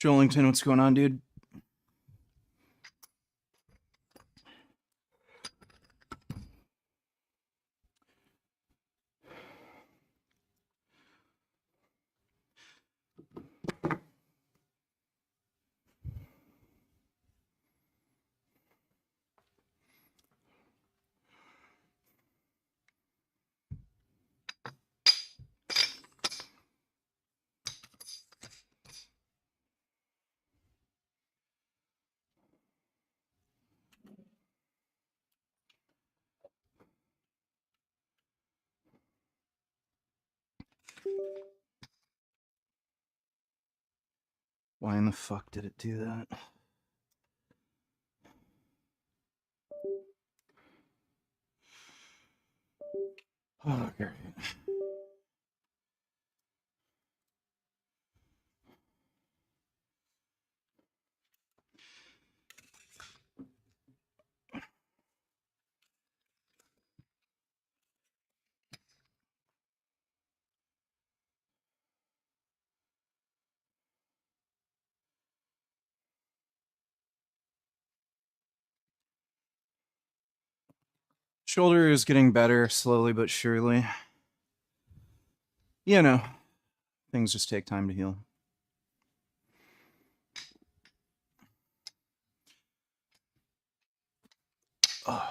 Joelington, what's going on, dude? Why in the fuck did it do that? Oh, great. Shoulder is getting better slowly but surely. You know, things just take time to heal. Oh.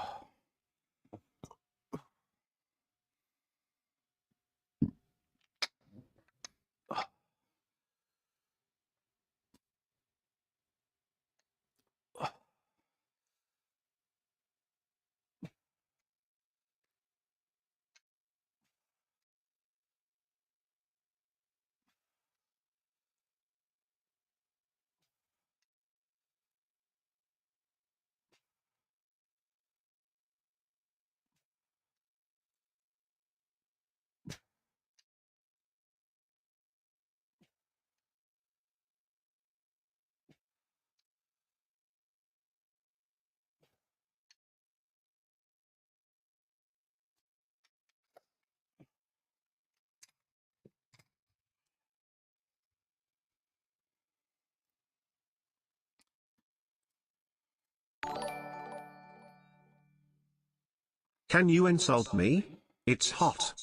Can you insult me? It's hot.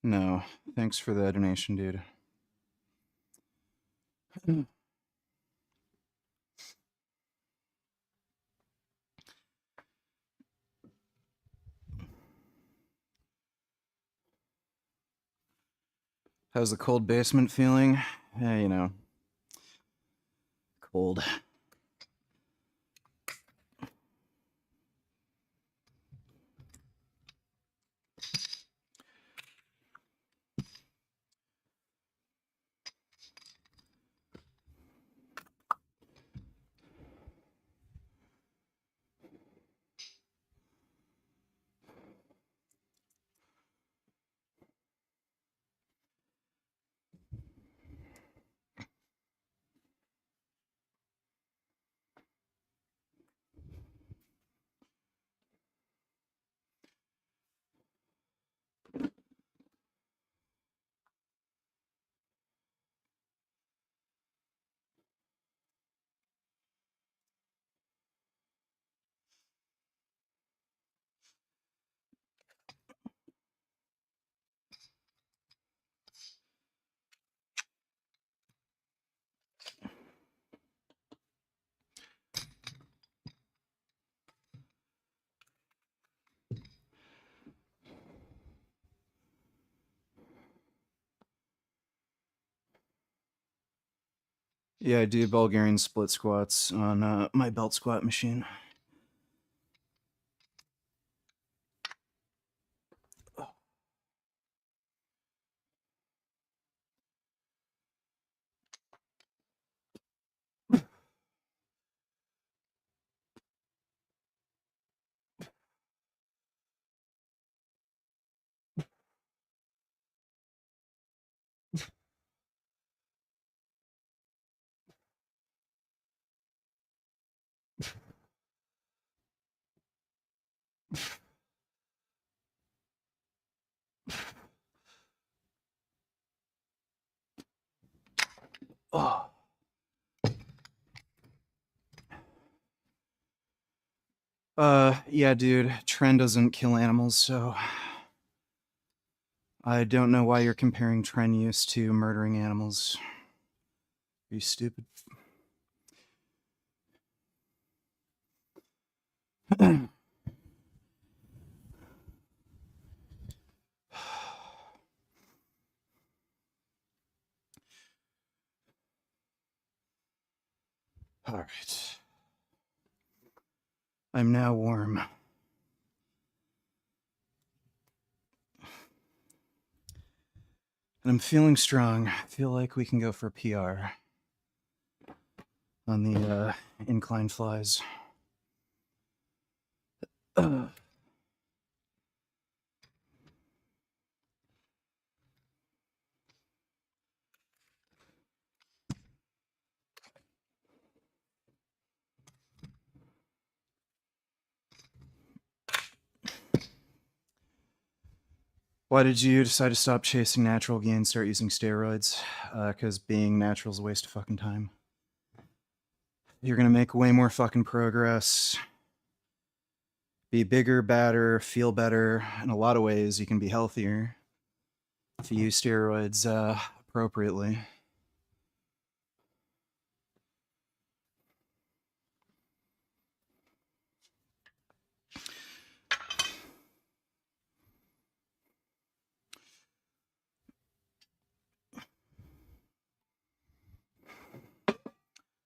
No, thanks for the donation, dude. How's the cold basement feeling? You know, cold. Yeah, I do Bulgarian split squats on my belt squat machine. Oh. Yeah, dude. Tren doesn't kill animals, so I don't know why you're comparing Tren use to murdering animals. Are you stupid? All right. I'm now warm. And I'm feeling strong. I feel like we can go for PR on the incline flies. Why did you decide to stop chasing natural gain and start using steroids? Because being natural is a waste of fucking time. You're gonna make way more fucking progress. Be bigger, badder, feel better. In a lot of ways, you can be healthier if you use steroids appropriately.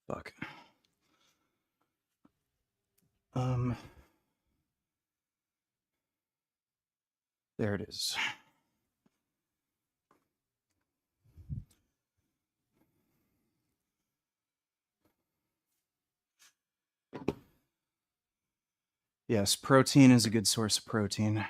Fuck. There it is. Yes, protein is a good source of protein.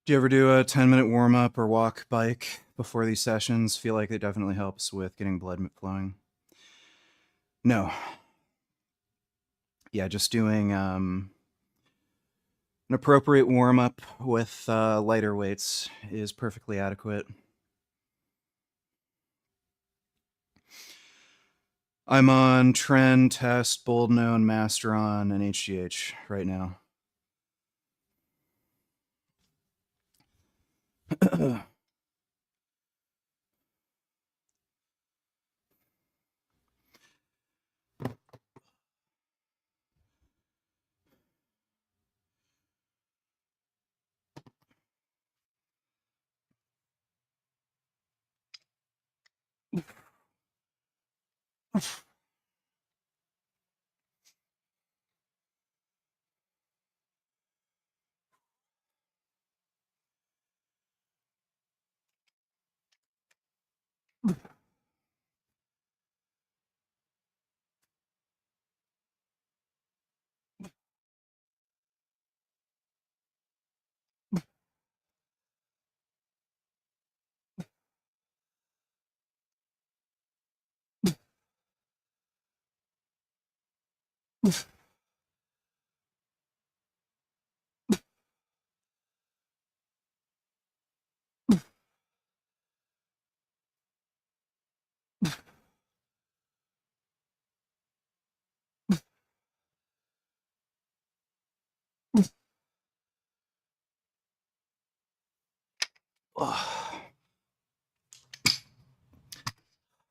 Do you ever do a 10-minute warm up or walk bike before these sessions? Feel like it definitely helps with getting blood flowing. No. Yeah, just doing an appropriate warm up with lighter weights is perfectly adequate. I'm on Tren, Test, Boldnone, Masteron, and HGH right now.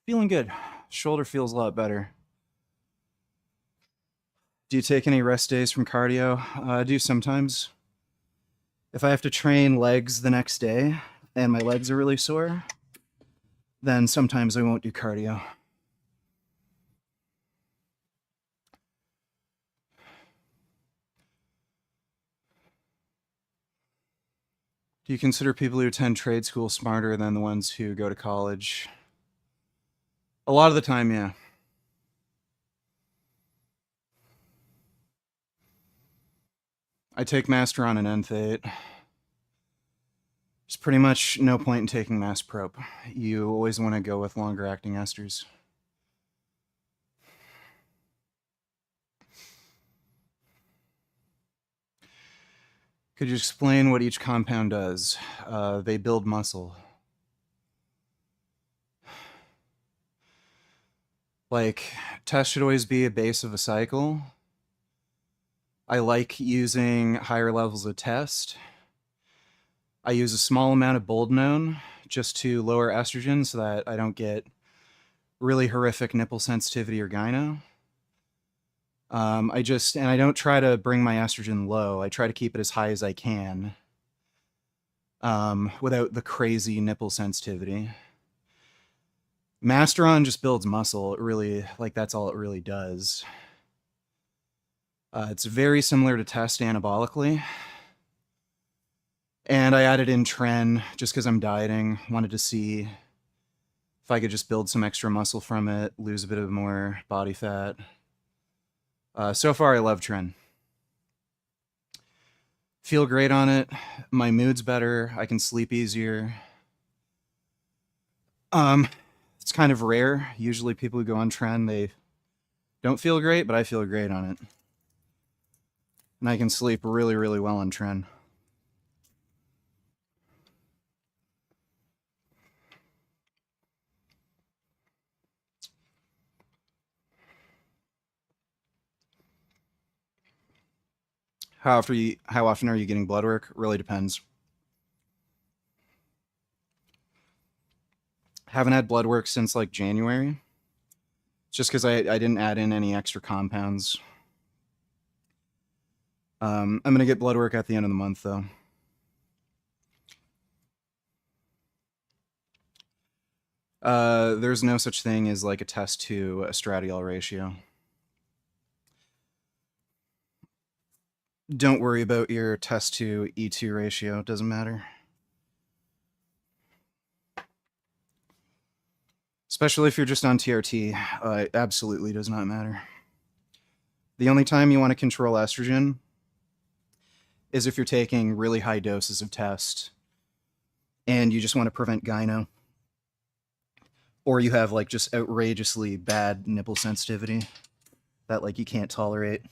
Feeling good. Shoulder feels a lot better. Do you take any rest days from cardio? I do sometimes. If I have to train legs the next day and my legs are really sore, then sometimes I won't do cardio. Do you consider people who attend trade school smarter than the ones who go to college? A lot of the time, yeah. I take Master on an N-Thate. There's pretty much no point in taking Mass Prop. You always want to go with longer acting esters. Could you explain what each compound does? They build muscle. Like, test should always be a base of a cycle. I like using higher levels of test. I use a small amount of boldenone just to lower estrogen so that I don't get really horrific nipple sensitivity or gyno. I don't try to bring my estrogen low. I try to keep it as high as I can without the crazy nipple sensitivity. Masteron just builds muscle. It really, like, that's all it really does. It's very similar to test anabolically. And I added in Tren just because I'm dieting. Wanted to see if I could just build some extra muscle from it, lose a bit of more body fat. So far, I love Tren. Feel great on it. My mood's better. I can sleep easier. It's kind of rare. Usually people who go on Tren, they don't feel great, but I feel great on it. And I can sleep really, really well on Tren. How often are you getting blood work? Really depends. Haven't had blood work since like January. Just because I didn't add in any extra compounds. I'm going to get blood work at the end of the month, though. There's no such thing as like a test to estradiol ratio. Don't worry about your test to E2 ratio. It doesn't matter. Especially if you're just on TRT, it absolutely does not matter. The only time you want to control estrogen is if you're taking really high doses of test and you just want to prevent gyno, or you have like just outrageously bad nipple sensitivity that like you can't tolerate.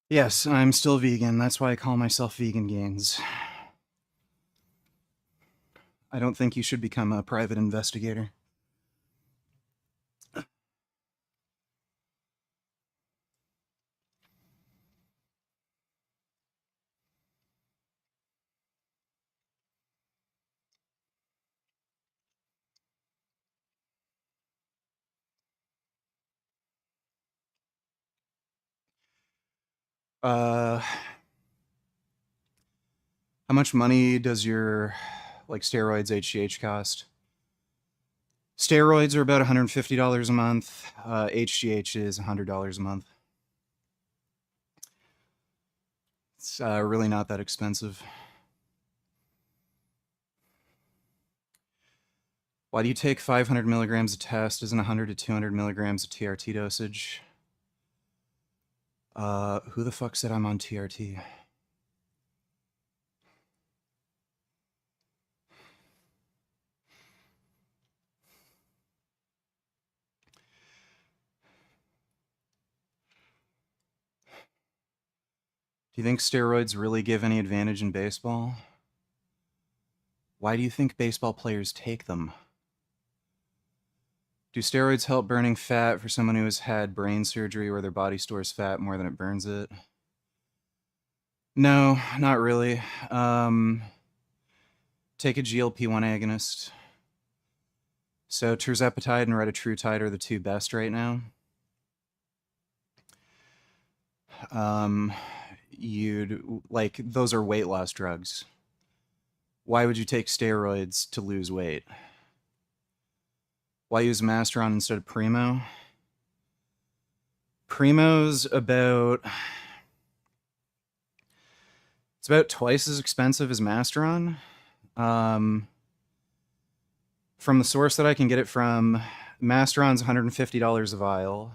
Yes, I'm still vegan. That's why I call myself Vegan Gains. I don't think you should become a private investigator. How much money does your like steroids HGH cost? Steroids are about $150 a month. HGH is $100 a month. It's really not that expensive. Why do you take 500 milligrams of test as in 100 to 200 milligrams of TRT dosage? Who the fuck said I'm on TRT? Do you think steroids really give any advantage in baseball? Why do you think baseball players take them? Do steroids help burning fat for someone who has had brain surgery where their body stores fat more than it burns it? No, not really. Take a GLP-1 agonist. So tirzepatide and retatrutide are the two best right now. Those are weight loss drugs. Why would you take steroids to lose weight? Why use Masteron instead of Primo? Primo's it's about twice as expensive as Masteron. From the source that I can get it from, Masteron's $150 a vial.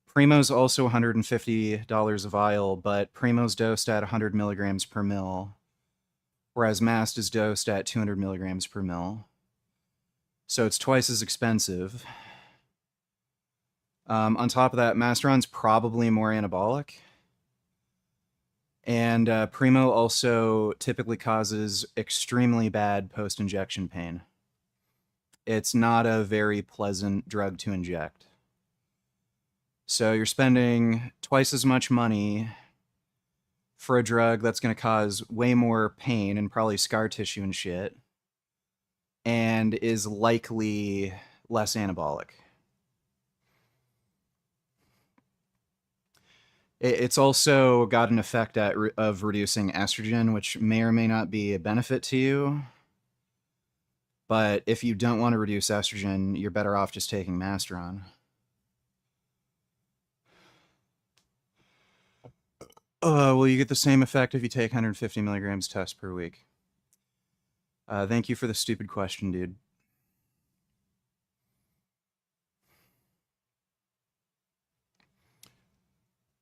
Primo's also $150 a vial, but Primo's dosed at 100 milligrams per mil, whereas Mast is dosed at 200 milligrams per mil. So it's twice as expensive. On top of that, Masteron's probably more anabolic. And Primo also typically causes extremely bad post-injection pain. It's not a very pleasant drug to inject. So you're spending twice as much money for a drug that's going to cause way more pain and probably scar tissue and shit, and is likely less anabolic. It's also got an effect of reducing estrogen, which may or may not be a benefit to you. But if you don't want to reduce estrogen, you're better off just taking Masteron. Well, you get the same effect if you take 150 milligrams test per week. Thank you for the stupid question, dude.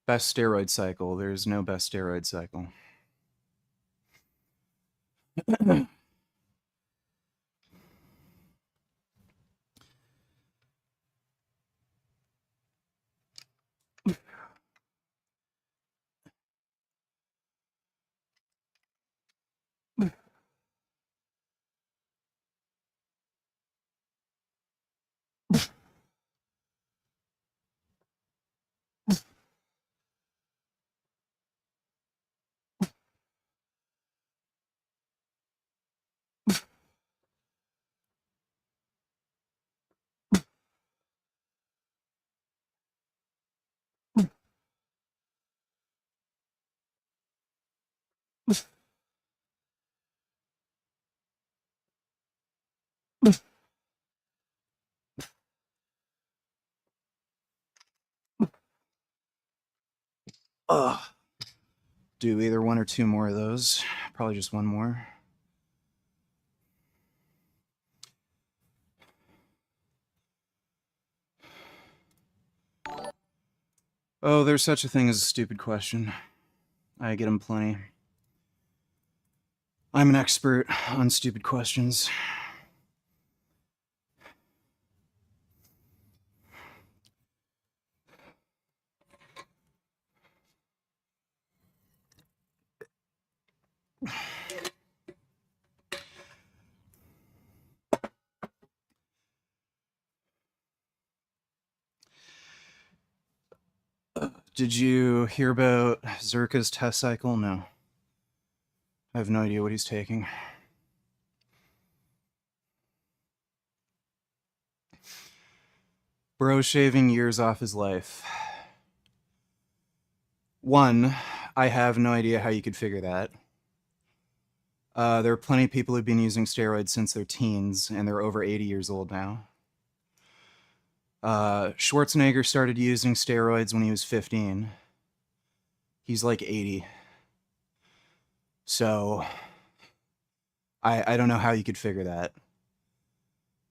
Best steroid cycle. There's no best steroid cycle. Do either one or two more of those. Probably just one more. Oh, there's such a thing as a stupid question. I get them plenty. I'm an expert on stupid questions. Did you hear about Zerka's test cycle? No. I have no idea what he's taking. Bro shaving years off his life. One, I have no idea how you could figure that. There are plenty of people who've been using steroids since their teens, and they're over 80 years old now. Schwarzenegger started using steroids when he was 15. He's like 80. So, I don't know how you could figure that.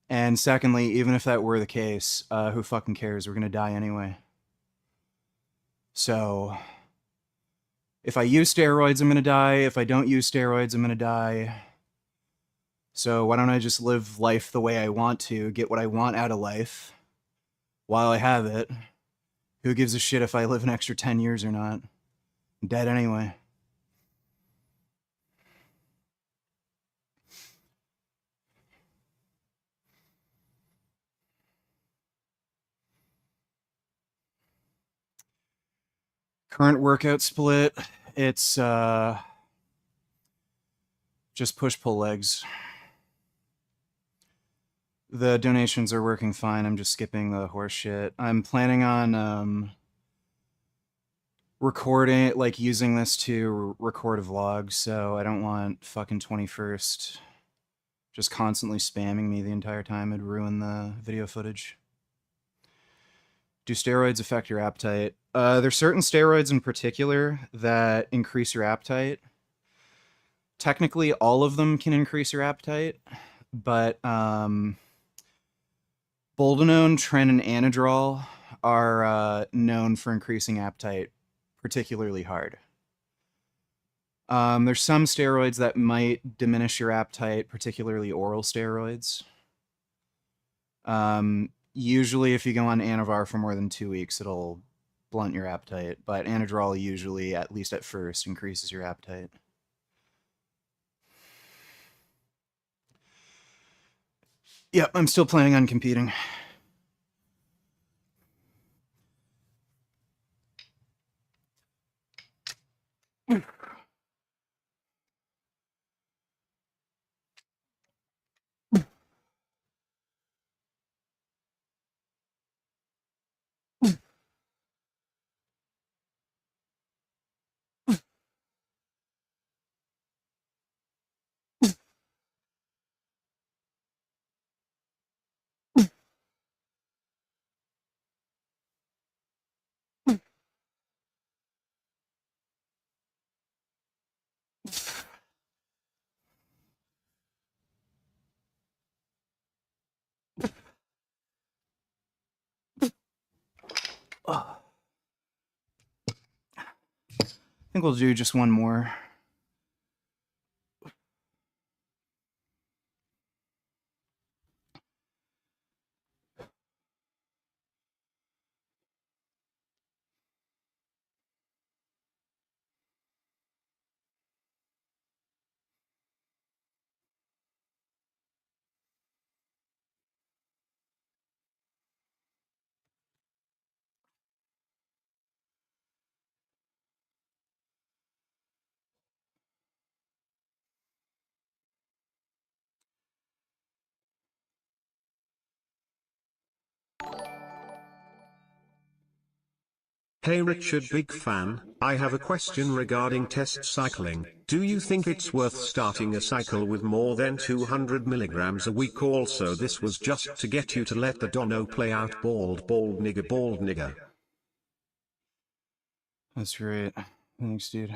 And secondly, even if that were the case, who fucking cares? We're gonna die anyway. So, if I use steroids, I'm gonna die. If I don't use steroids, I'm gonna die. So why don't I just live life the way I want to, get what I want out of life while I have it? Who gives a shit if I live an extra 10 years or not? I'm dead anyway. Current workout split, it's just push-pull legs. The donations are working fine. I'm just skipping the horse shit. I'm planning on recording, like using this to record a vlog, so I don't want fucking 21st just constantly spamming me the entire time. It'd ruin the video footage. Do steroids affect your appetite? There's certain steroids in particular that increase your appetite. Technically, all of them can increase your appetite, but boldenone, tren, and anadrol are known for increasing appetite particularly hard. There's some steroids that might diminish your appetite, particularly oral steroids. Usually, if you go on Anavar for more than 2 weeks, it'll blunt your appetite, but Anadrol usually, at least at first, increases your appetite. Yep, I'm still planning on competing. I think we'll do just one more. Hey Richard, big fan. I have a question regarding test cycling. Do you think it's worth starting a cycle with more than 200 milligrams a week? Also, this was just to get you to let the dono play out bald nigga. That's great. Thanks, dude.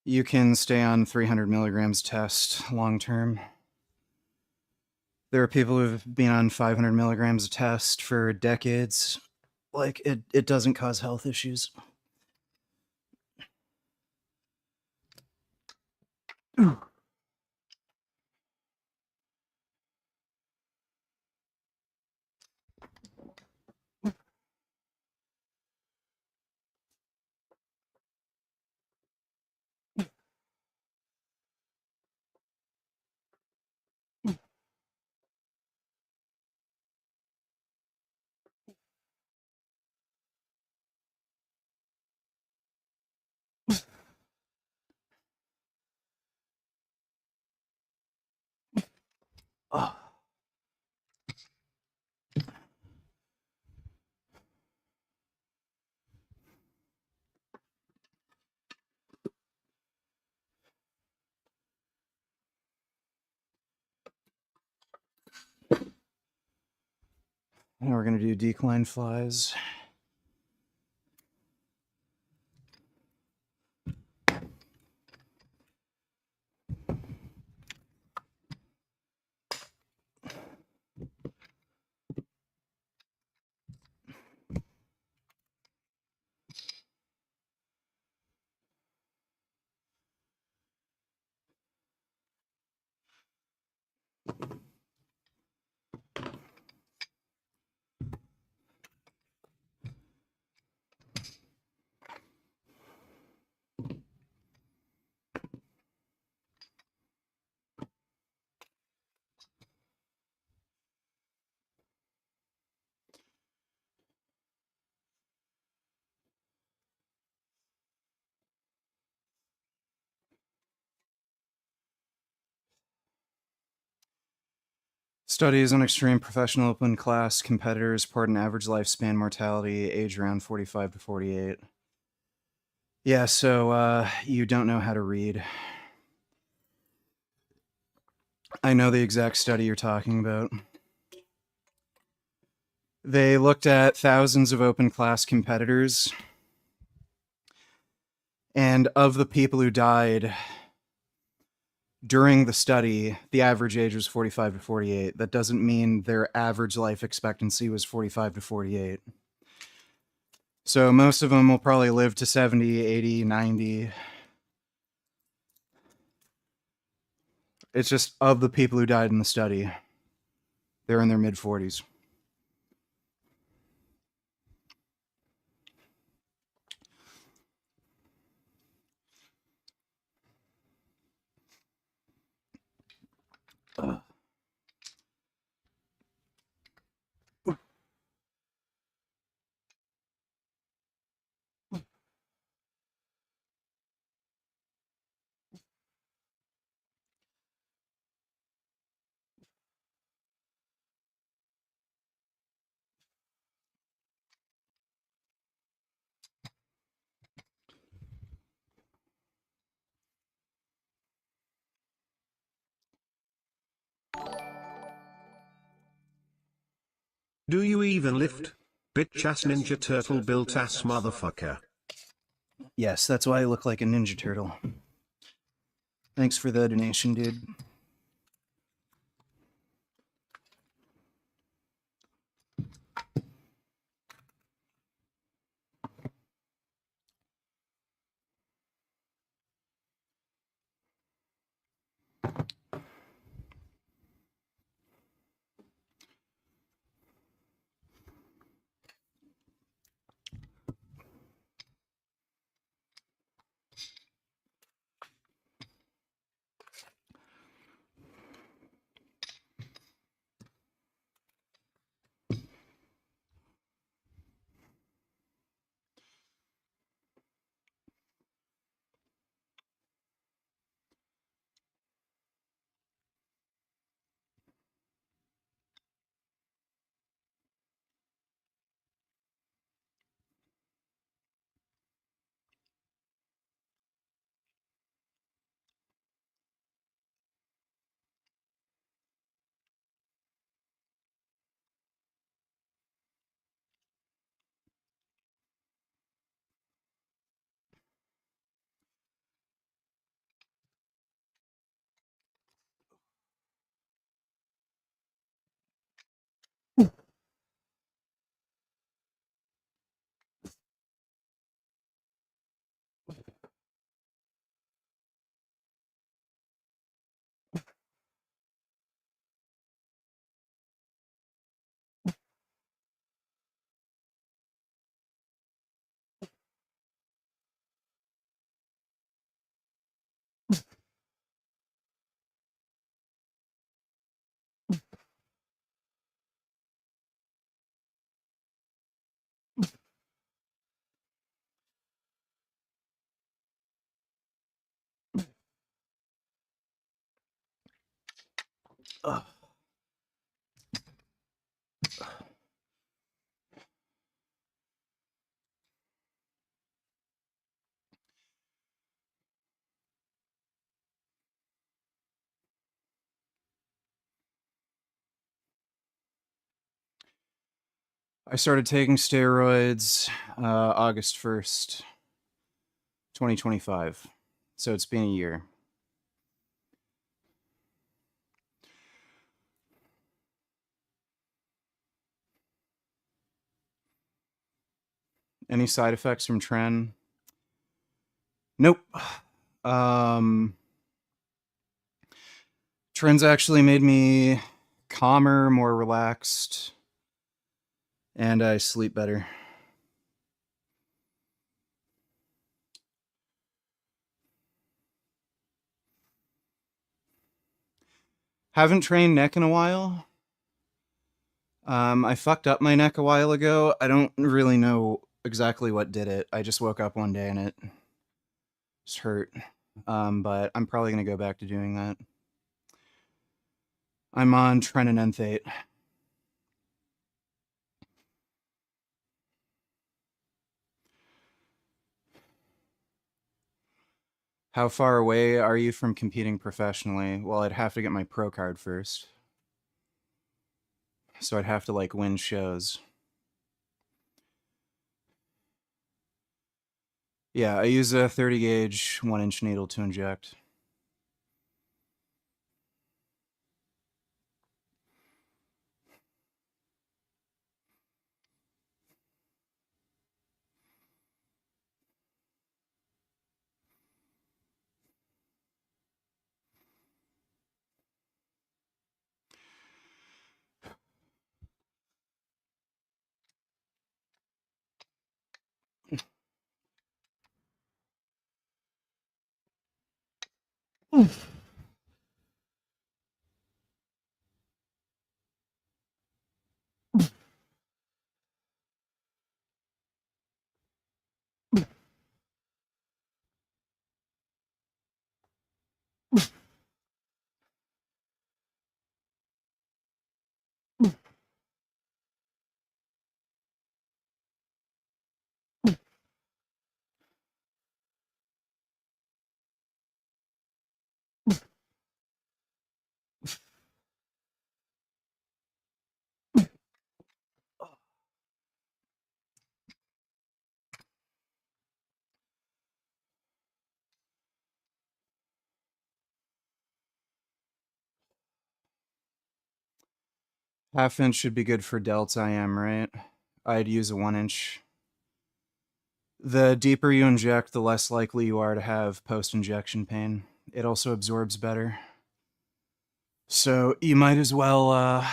You can stay on 300 milligrams test long term. There are people who've been on 500 milligrams a test for decades. Like, it doesn't cause health issues. Oh. And we're going to do decline flies. Studies on extreme professional open class competitors report an average lifespan mortality age around 45 to 48. Yeah, so you don't know how to read. I know the exact study you're talking about. They looked at thousands of open class competitors, and of the people who died during the study, the average age was 45 to 48. That doesn't mean their average life expectancy was 45 to 48. So most of them will probably live to 70, 80, 90. It's just of the people who died in the study, they're in their mid 40s. Do you even lift? Bitch ass Ninja Turtle built ass motherfucker. Yes, that's why I look like a Ninja Turtle. Thanks for the donation, dude. Ugh. I started taking steroids August 1st, 2025. So it's been a year. Any side effects from Tren? Nope. Tren's actually made me calmer, more relaxed, and I sleep better. Haven't trained neck in a while. I fucked up my neck a while ago. I don't really know exactly what did it. I just woke up one day and it just hurt. But I'm probably gonna go back to doing that. I'm on Trenanenthate. How far away are you from competing professionally? Well, I'd have to get my pro card first. So I'd have to like win shows. Yeah, I use a 30 gauge 1-inch needle to inject. Half-inch should be good for delts I am, right? I'd use a 1-inch. The deeper you inject, the less likely you are to have post-injection pain. It also absorbs better. So you might as well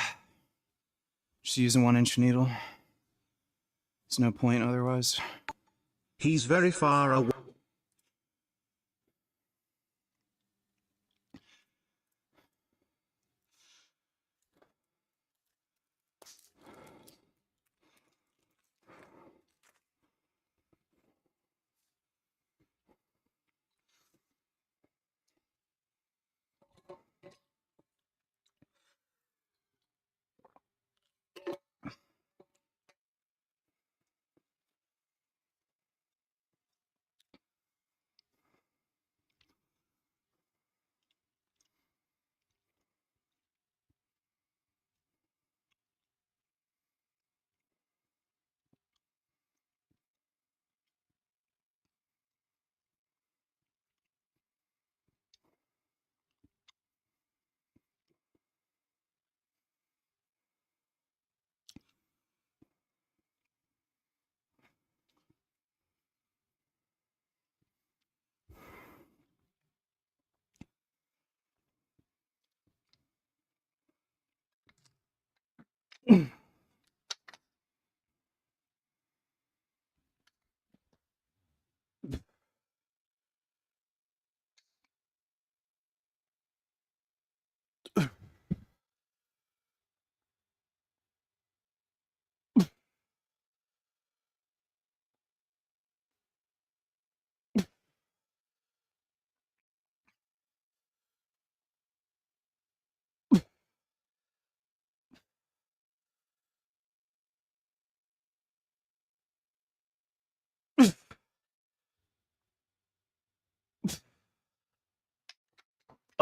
just use a 1-inch needle. There's no point otherwise. He's very far away.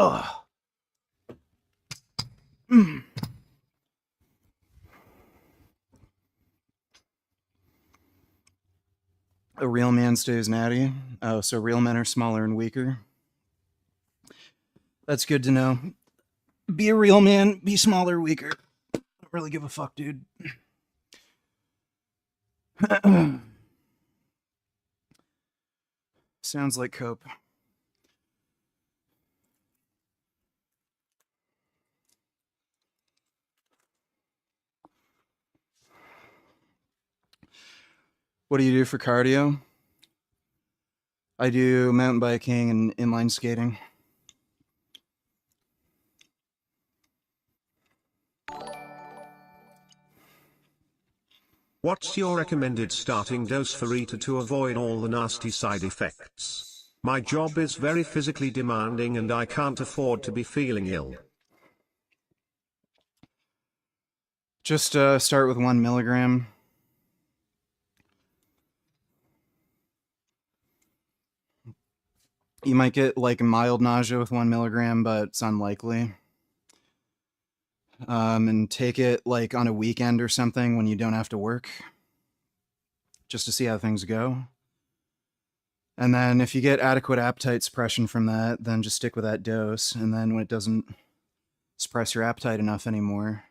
Ugh. A real man stays natty. Oh, so real men are smaller and weaker. That's good to know. Be a real man, be smaller, weaker. Don't really give a fuck, dude. Sounds like cope. What do you do for cardio? I do mountain biking and inline skating. What's your recommended starting dose for ETA to avoid all the nasty side effects? My job is very physically demanding and I can't afford to be feeling ill. Just start with 1 milligram. You might get like mild nausea with 1 milligram, but it's unlikely. And take it like on a weekend or something when you don't have to work, just to see how things go. And then if you get adequate appetite suppression from that, then just stick with that dose. And then when it doesn't suppress your appetite enough anymore,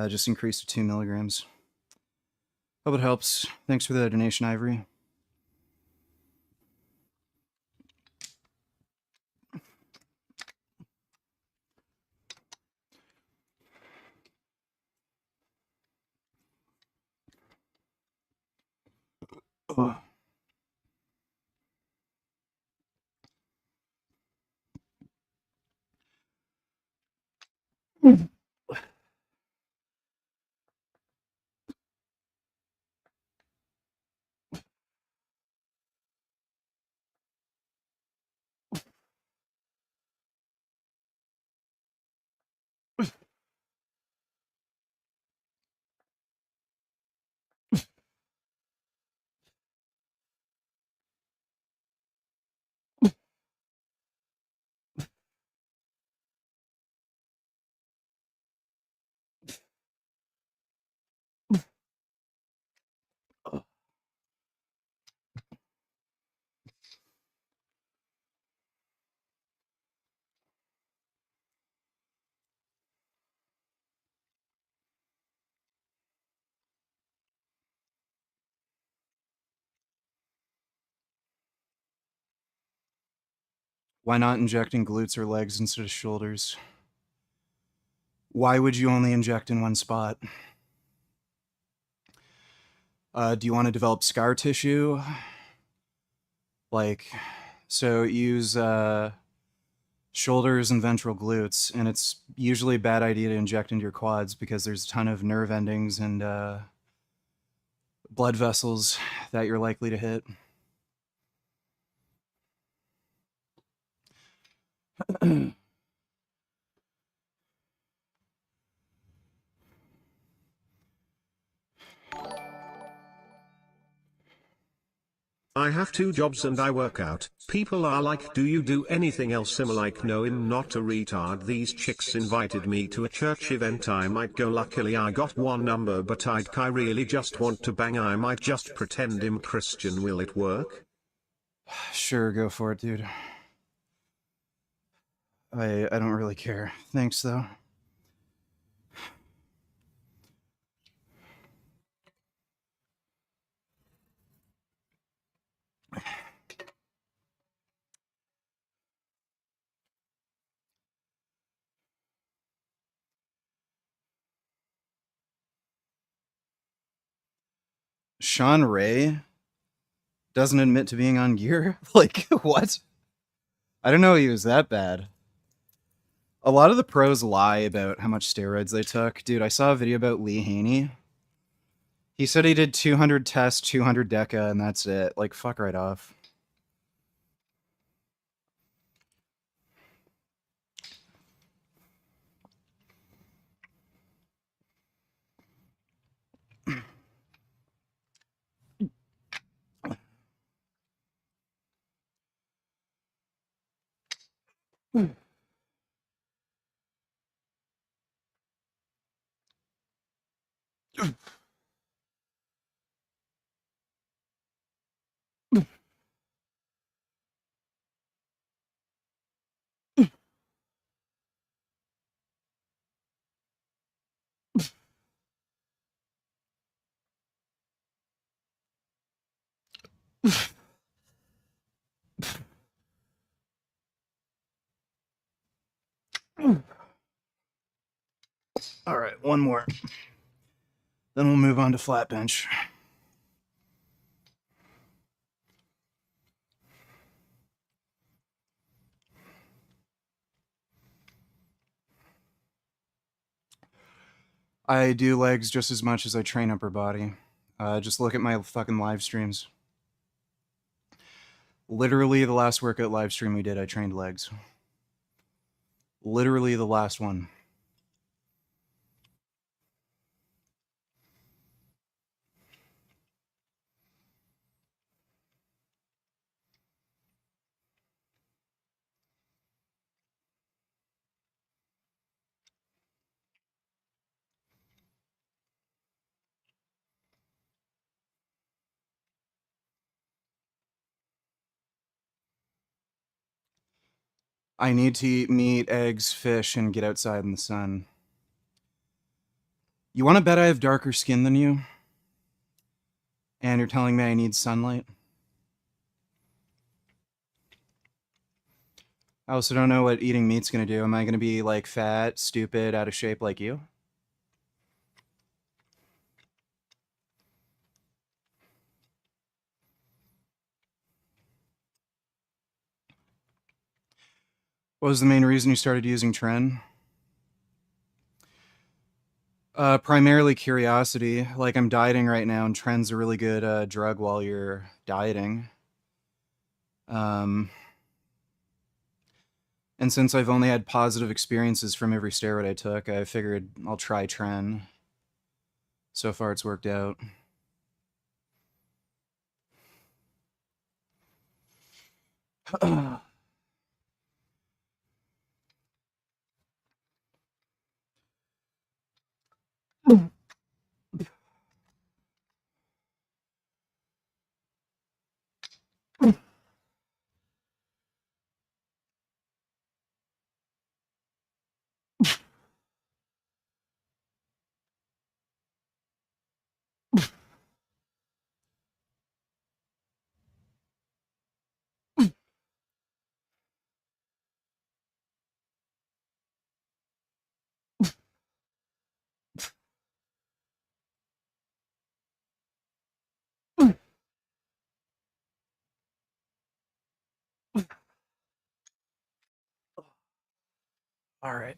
just increase to 2 milligrams. Hope it helps. Thanks for the donation, Ivory. Ugh. Why not injecting glutes or legs instead of shoulders? Why would you only inject in one spot? Do you want to develop scar tissue? Like, so use shoulders and ventral glutes, and it's usually a bad idea to inject into your quads because there's a ton of nerve endings and blood vessels that you're likely to hit. I have 2 jobs and I work out. People are like, do you do anything else? I'm like, no, I'm not a retard. These chicks invited me to a church event, I might go. Luckily I got one number, but I really just want to bang. I might just pretend I'm Christian. Will it work? Sure, go for it, dude. I don't really care. Thanks, though. Sean Ray doesn't admit to being on gear? Like, what? I don't know he was that bad. A lot of the pros lie about how much steroids they took. Dude, I saw a video about Lee Haney. He said he did 200 tests, 200 deca, and that's it. Like, fuck right off. All right, one more. Then we'll move on to flat bench. I do legs just as much as I train upper body. Just look at my fucking live streams. Literally, the last workout live stream we did, I trained legs. Literally the last one. I need to eat meat, eggs, fish, and get outside in the sun. You want to bet I have darker skin than you? And you're telling me I need sunlight? I also don't know what eating meat's gonna do. Am I gonna be like fat, stupid, out of shape like you? What was the main reason you started using Tren? Primarily curiosity. Like, I'm dieting right now, and Tren's a really good drug while you're dieting. And since I've only had positive experiences from every steroid I took, I figured I'll try Tren. So far, it's worked out. All right.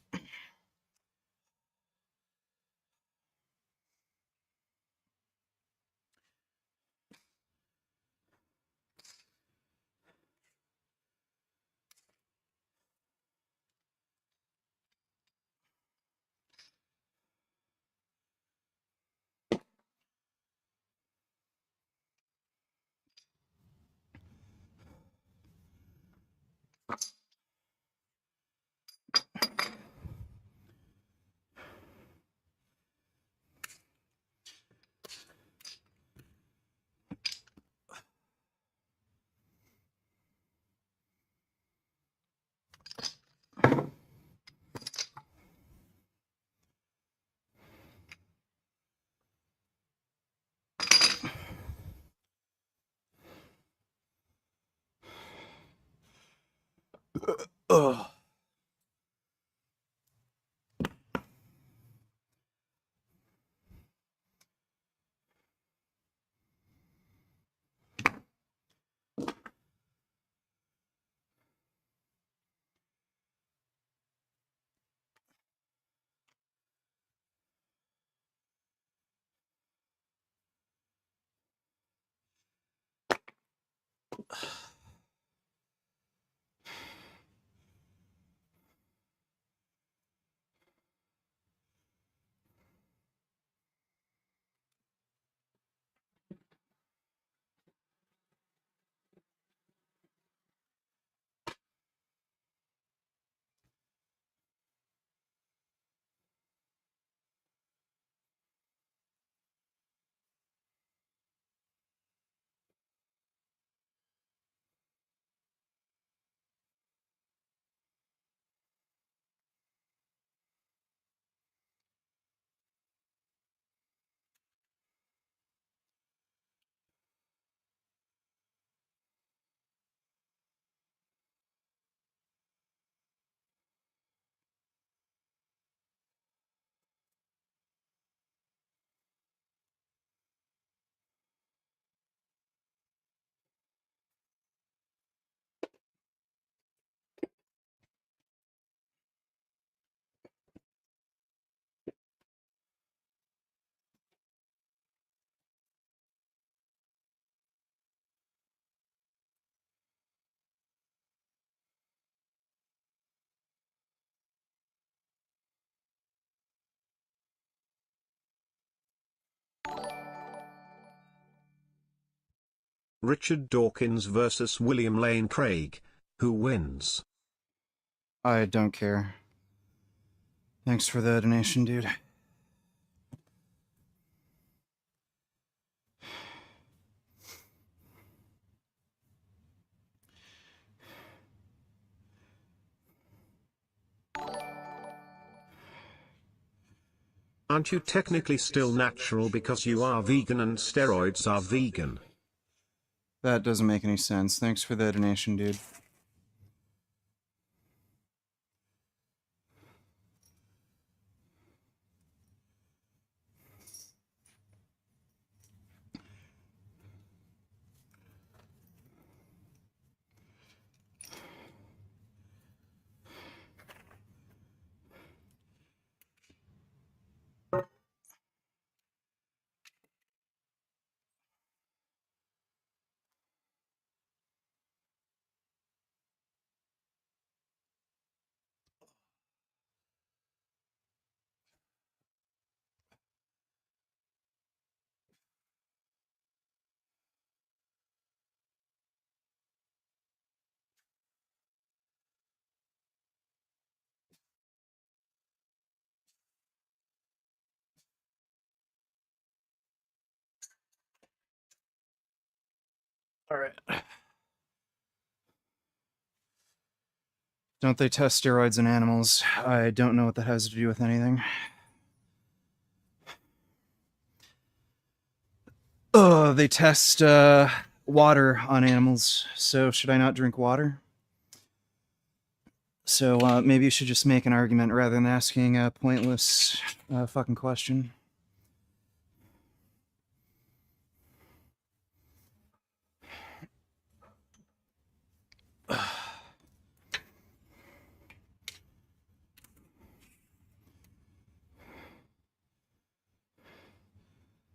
Ugh. Richard Dawkins versus William Lane Craig. Who wins? I don't care. Thanks for the donation, dude. Aren't you technically still natural because you are vegan and steroids are vegan? That doesn't make any sense. Thanks for the donation, dude. All right. Don't they test steroids in animals? I don't know what that has to do with anything. Oh, they test water on animals. So should I not drink water? So maybe you should just make an argument rather than asking a pointless fucking question.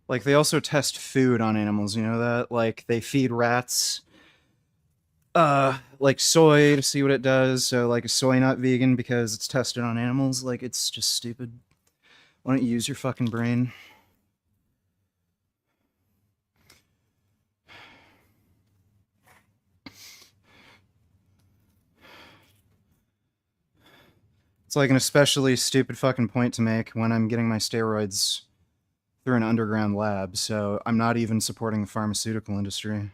Like, they also test food on animals, you know that? Like, they feed rats, like soy to see what it does. So, like, is soy not vegan because it's tested on animals? Like, it's just stupid. Why don't you use your fucking brain? It's like an especially stupid fucking point to make when I'm getting my steroids through an underground lab, so I'm not even supporting the pharmaceutical industry.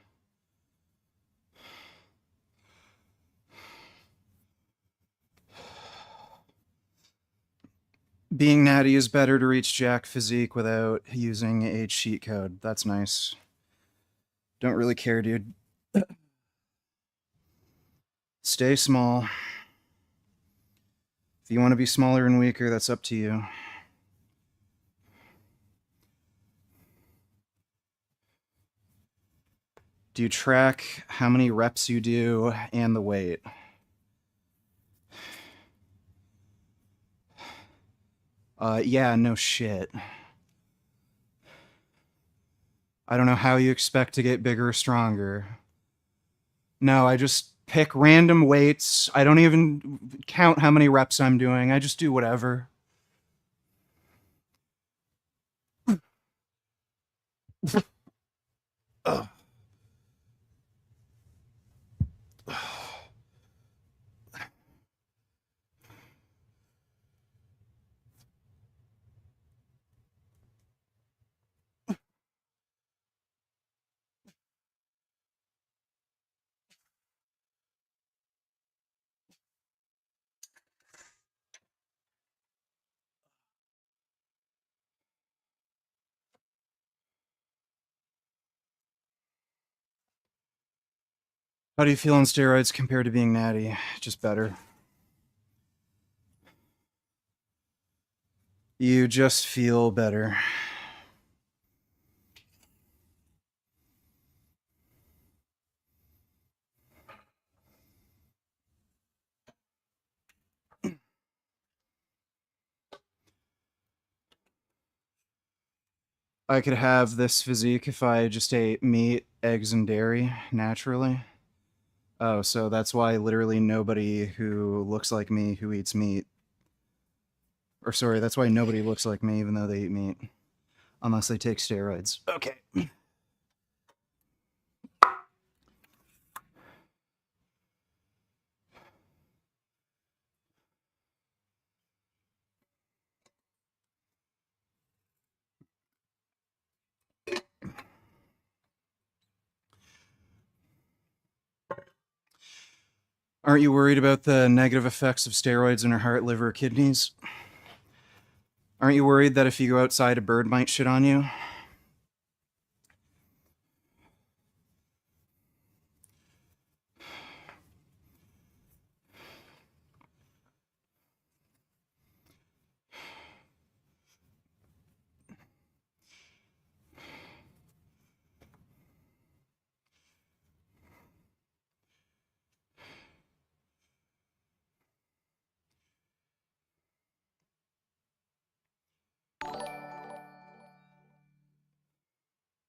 Being natty is better to reach Jack physique without using age cheat code. That's nice. Don't really care, dude. Stay small. If you want to be smaller and weaker, that's up to you. Do you track how many reps you do and the weight? Yeah, no shit. I don't know how you expect to get bigger or stronger. No, I just pick random weights. I don't even count how many reps I'm doing. I just do whatever. Ugh. How do you feel on steroids compared to being natty? Just better. You just feel better. I could have this physique if I just ate meat, eggs, and dairy naturally. Oh, so that's why literally nobody who looks like me who eats meat. Or sorry, that's why nobody looks like me even though they eat meat. Unless they take steroids. Okay. Aren't you worried about the negative effects of steroids in her heart, liver, kidneys? Aren't you worried that if you go outside, a bird might shit on you?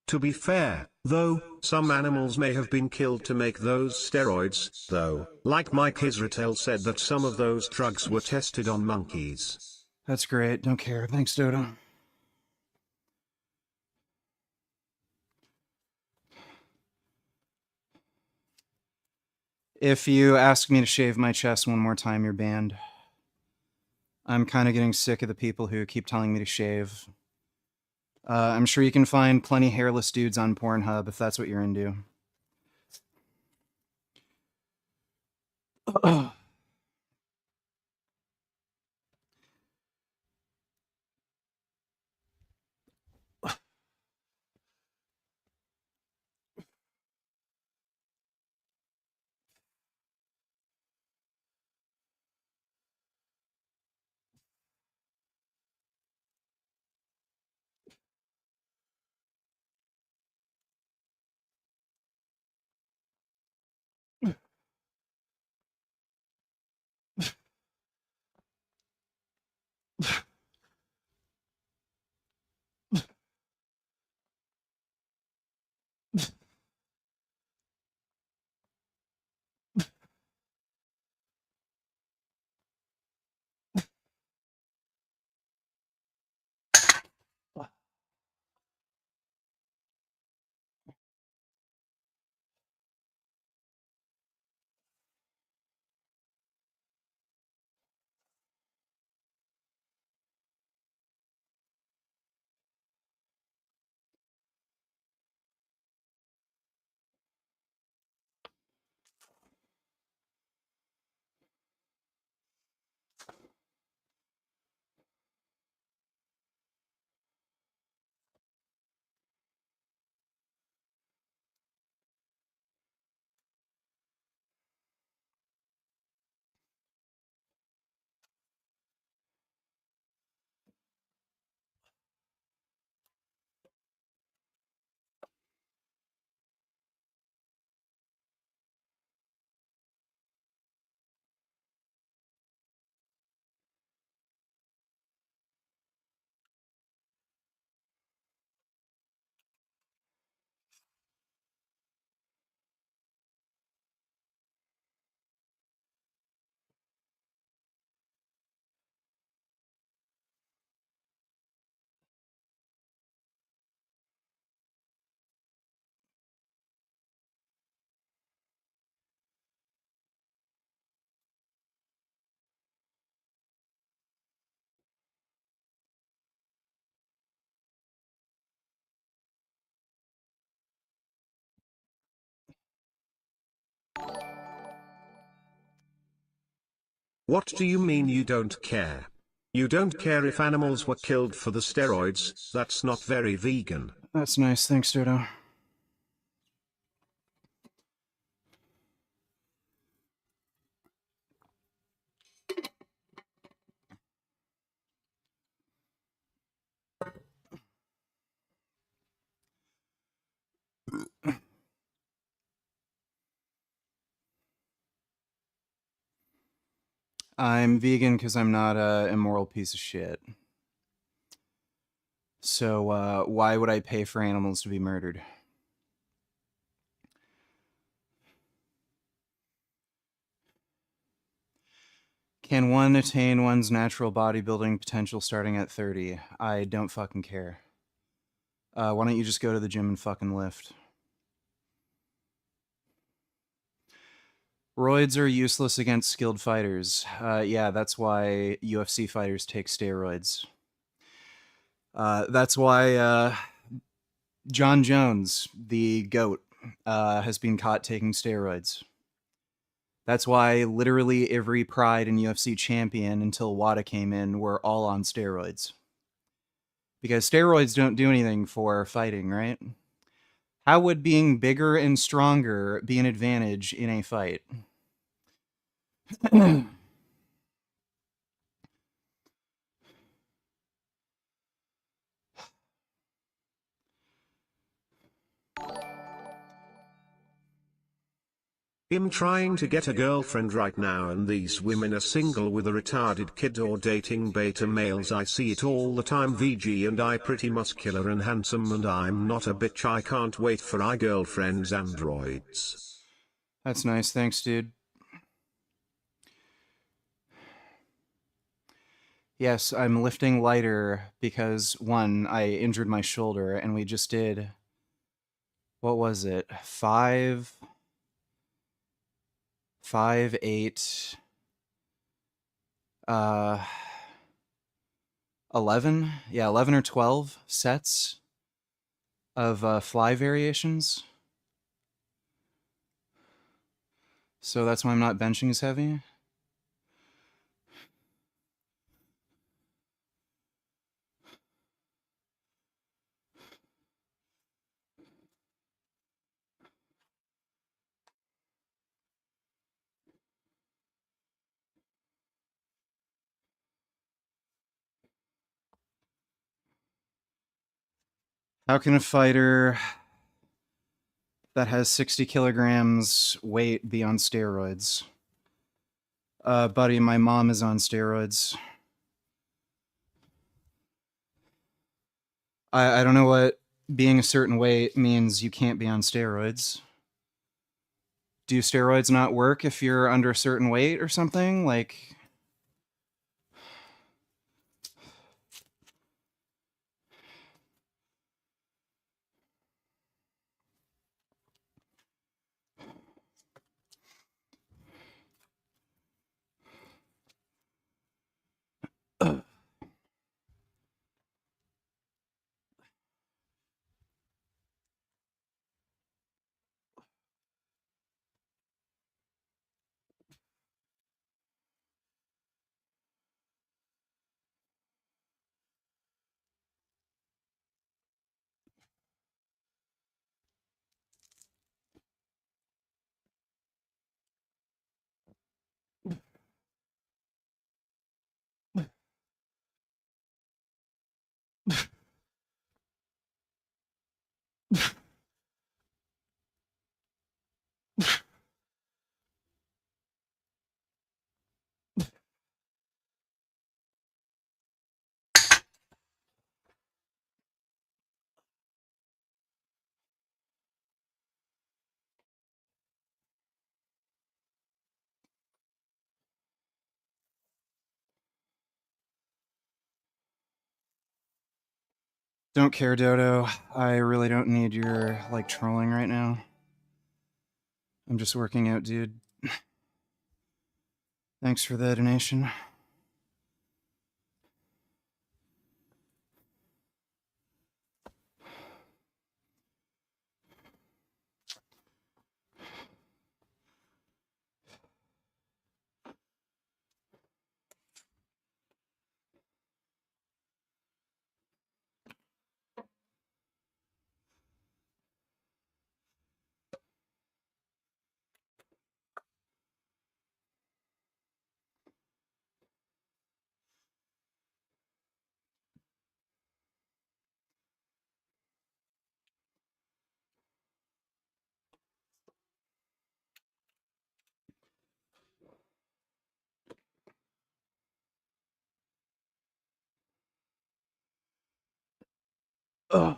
To be fair, though, some animals may have been killed to make those steroids, though, like Mike Israel said that some of those drugs were tested on monkeys. That's great. Don't care. Thanks, Dodo. If you ask me to shave my chest one more time, you're banned. I'm kind of getting sick of the people who keep telling me to shave. I'm sure you can find plenty hairless dudes on Pornhub if that's what you're into. What do you mean you don't care? You don't care if animals were killed for the steroids, that's not very vegan. That's nice. Thanks, Dodo. I'm vegan because I'm not a immoral piece of shit. So, why would I pay for animals to be murdered? Can one attain one's natural bodybuilding potential starting at 30? I don't fucking care. Why don't you just go to the gym and fucking lift? Roids are useless against skilled fighters. Yeah, that's why UFC fighters take steroids. That's why John Jones, the GOAT, has been caught taking steroids. That's why literally every Pride and UFC champion until WADA came in were all on steroids. Because steroids don't do anything for fighting, right? How would being bigger and stronger be an advantage in a fight? I'm trying to get a girlfriend right now and these women are single with a retarded kid or dating beta males. I see it all the time. VG and I pretty muscular and handsome and I'm not a bitch. I can't wait for our girlfriends androids. That's nice. Thanks, dude. Yes, I'm lifting lighter because, one, I injured my shoulder and we just did, what was it? 5, 8, 11? Yeah, 11 or 12 sets of fly variations. So that's why I'm not benching as heavy. How can a fighter that has 60 kilograms weight be on steroids? Buddy, my mom is on steroids. I don't know what being a certain weight means you can't be on steroids. Do steroids not work if you're under a certain weight or something? Like, don't care, Dodo. I really don't need your, like, trolling right now. I'm just working out, dude. Thanks for the donation. Ugh.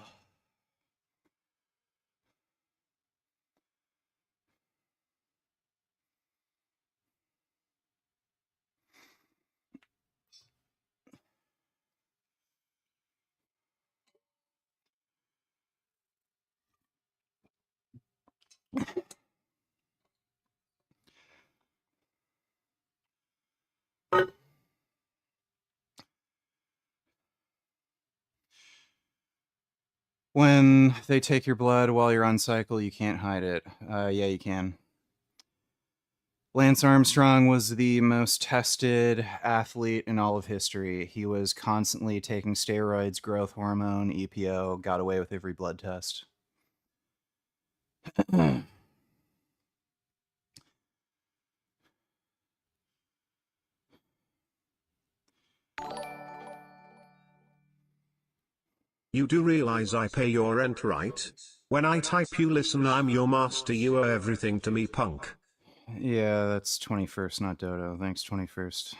When they take your blood while you're on cycle, you can't hide it. Yeah, you can. Lance Armstrong was the most tested athlete in all of history. He was constantly taking steroids, growth hormone, EPO, got away with every blood test. You do realize I pay your rent, right? When I type you listen, I'm your master, you owe everything to me, punk. Yeah, that's 21st, not Dodo. Thanks, 21st.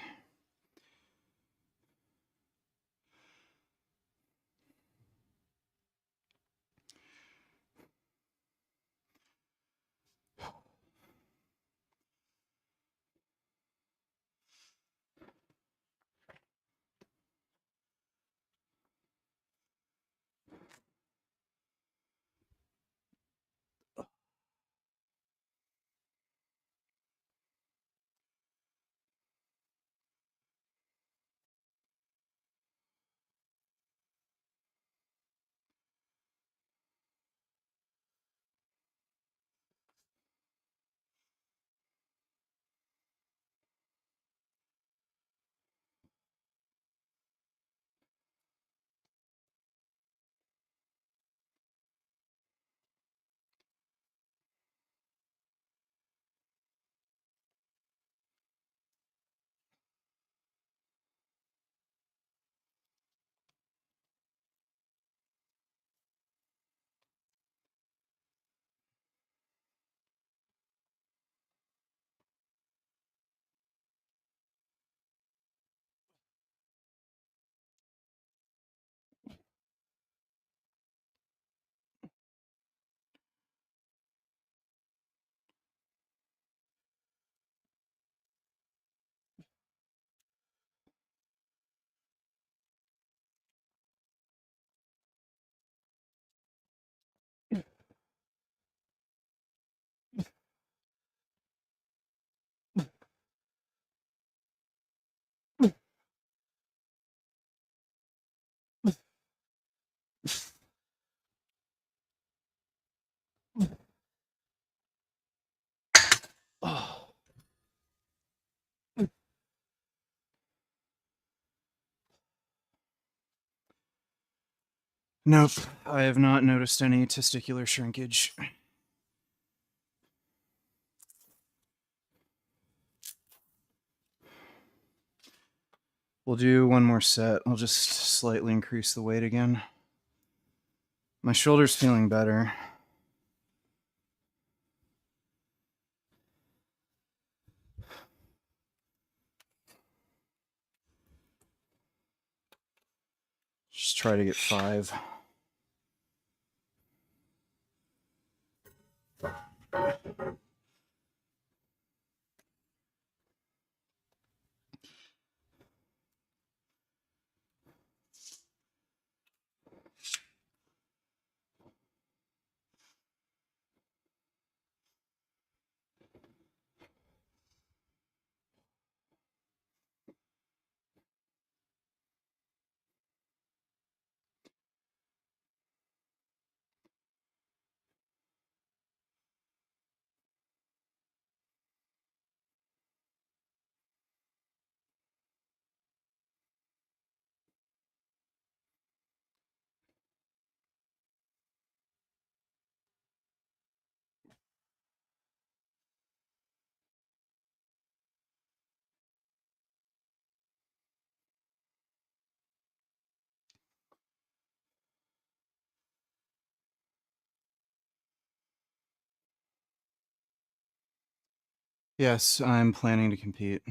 Oh. Nope, I have not noticed any testicular shrinkage. We'll do one more set. I'll just slightly increase the weight again. My shoulder's feeling better. Just try to get 5. Yes, I'm planning to compete.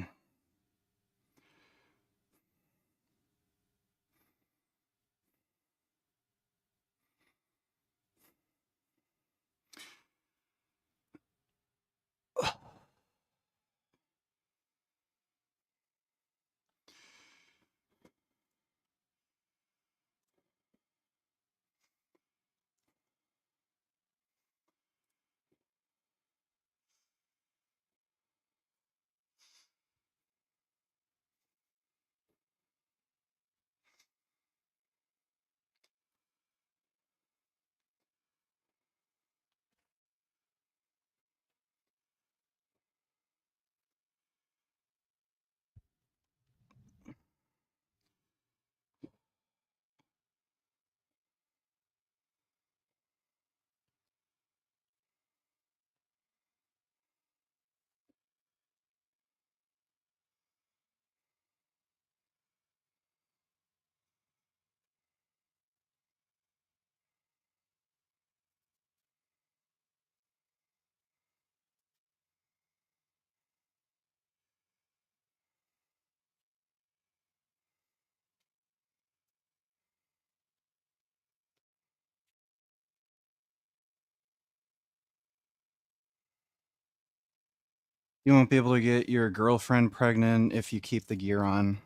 You won't be able to get your girlfriend pregnant if you keep the gear on.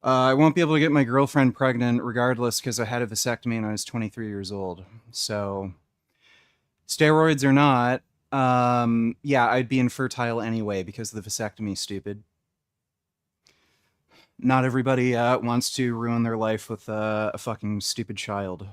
I won't be able to get my girlfriend pregnant regardless because I had a vasectomy when I was 23 years old. So, steroids or not, yeah, I'd be infertile anyway because of the vasectomy, stupid. Not everybody wants to ruin their life with a fucking stupid child.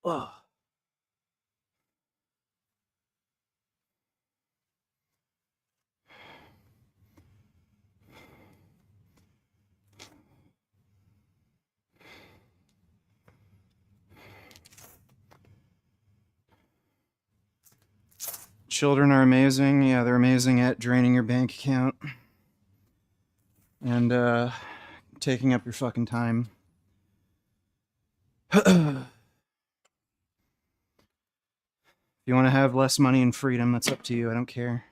Ugh. Children are amazing. Yeah, they're amazing at draining your bank account and taking up your fucking time. If you want to have less money and freedom, that's up to you. I don't care.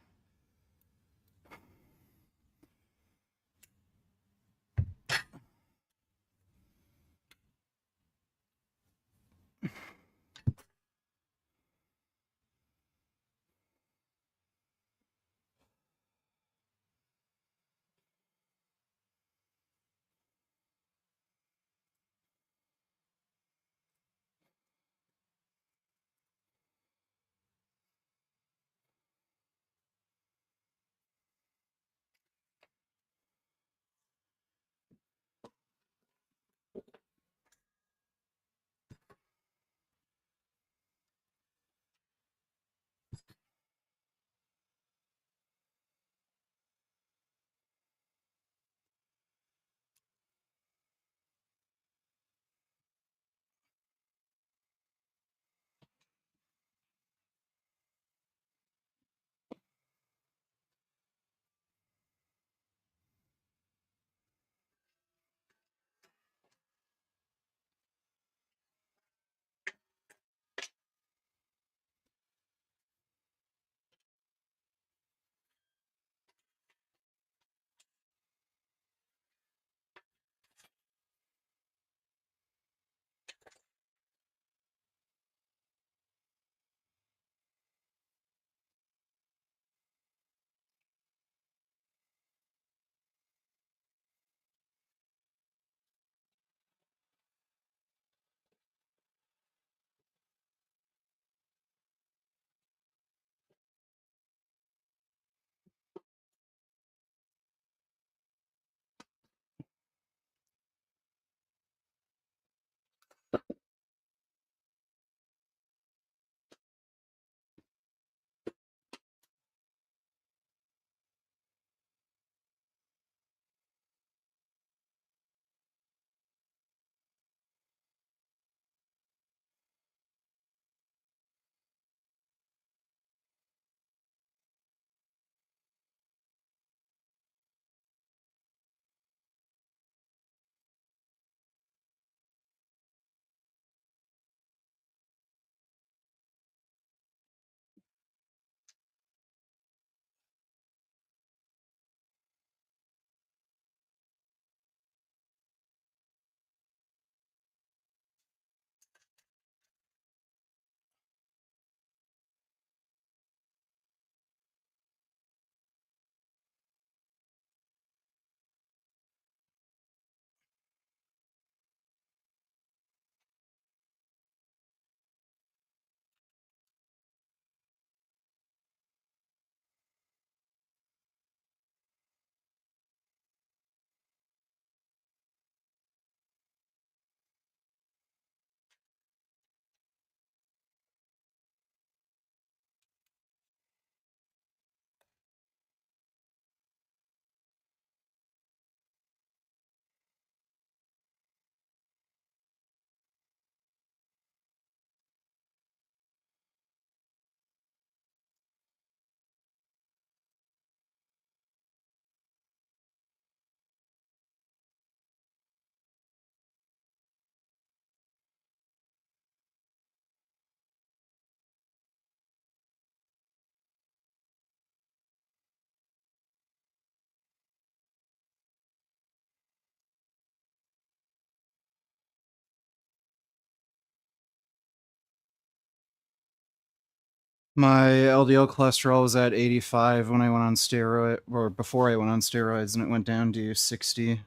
My LDL cholesterol was at 85 when I went on steroid, or before I went on steroids, and it went down to 60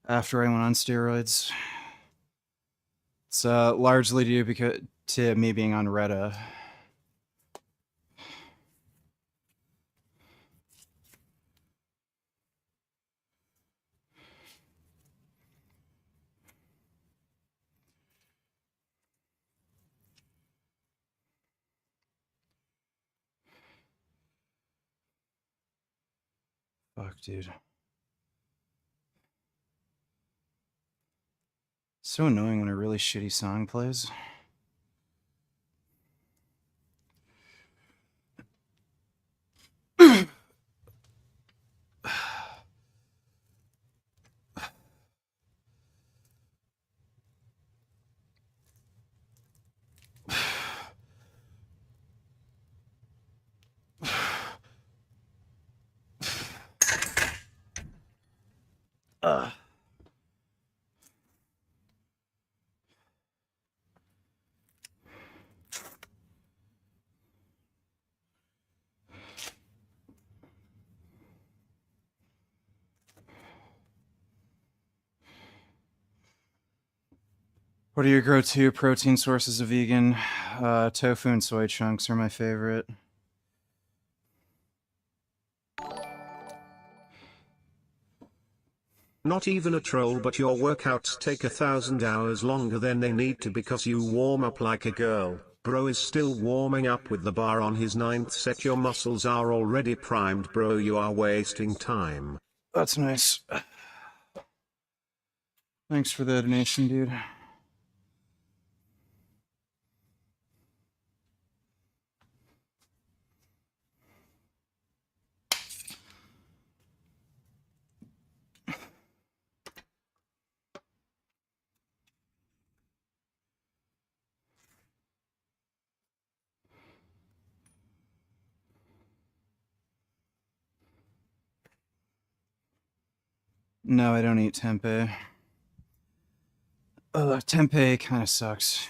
after I went on steroids. It's largely due to me being on Retta. Fuck, dude. So annoying when a really shitty song plays. What are your go-to protein sources of vegan? Tofu and soy chunks are my favorite. Not even a troll, but your workouts take 1,000 hours longer than they need to because you warm up like a girl. Bro is still warming up with the bar on his 9th set. Your muscles are already primed, bro. You are wasting time. That's nice. Thanks for the donation, dude. No, I don't eat tempeh. Tempeh kind of sucks.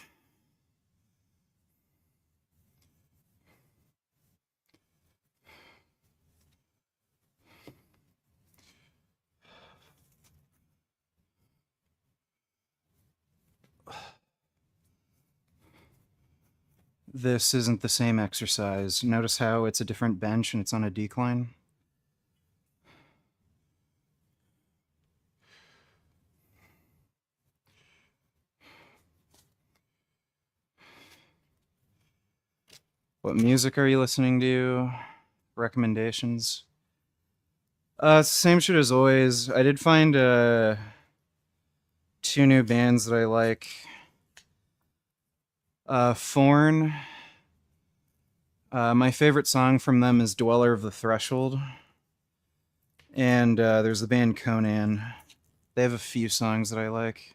This isn't the same exercise. Notice how it's a different bench and it's on a decline? What music are you listening to? Recommendations? Same shit as always. I did find 2 new bands that I like. Thorn. My favorite song from them is Dweller of the Threshold. And there's the band Conan. They have a few songs that I like.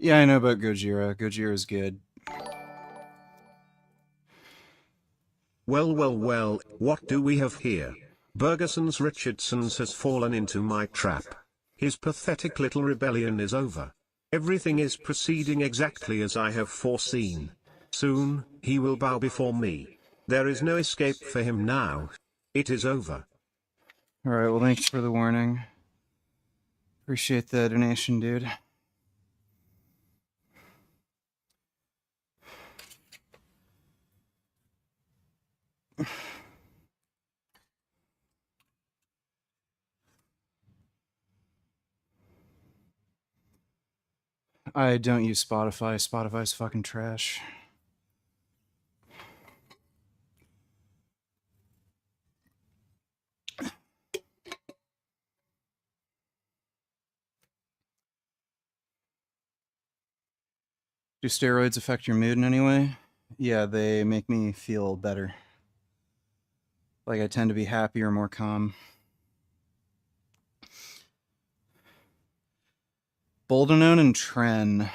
Yeah, I know about Gojira. Gojira is good. Well, what do we have here? Bergesons Richardsons has fallen into my trap. His pathetic little rebellion is over. Everything is proceeding exactly as I have foreseen. Soon, he will bow before me. There is no escape for him now. It is over. Alright, well, thanks for the warning. Appreciate the donation, dude. I don't use Spotify. Spotify's fucking trash. Do steroids affect your mood in any way? Yeah, they make me feel better. Like I tend to be happier, more calm. Boldenone and Tren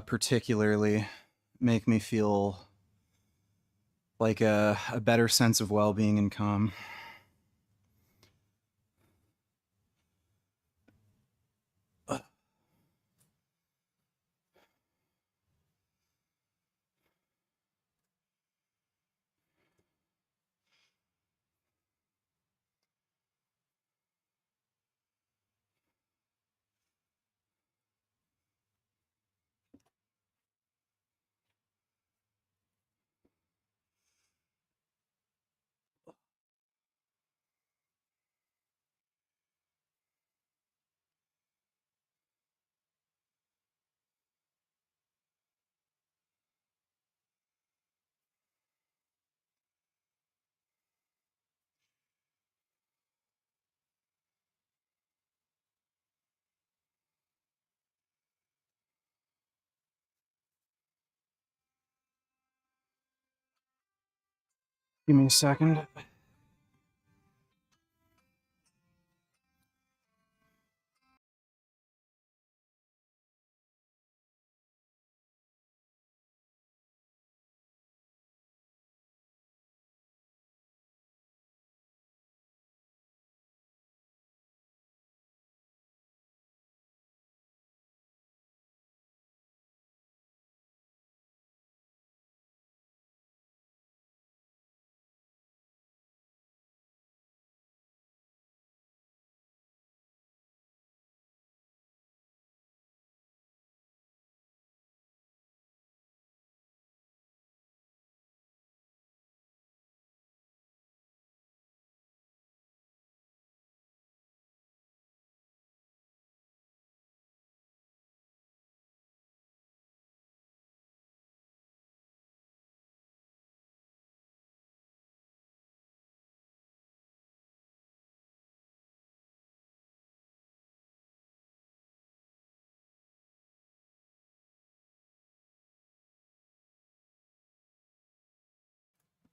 particularly make me feel like a better sense of well-being and calm. Give me a second.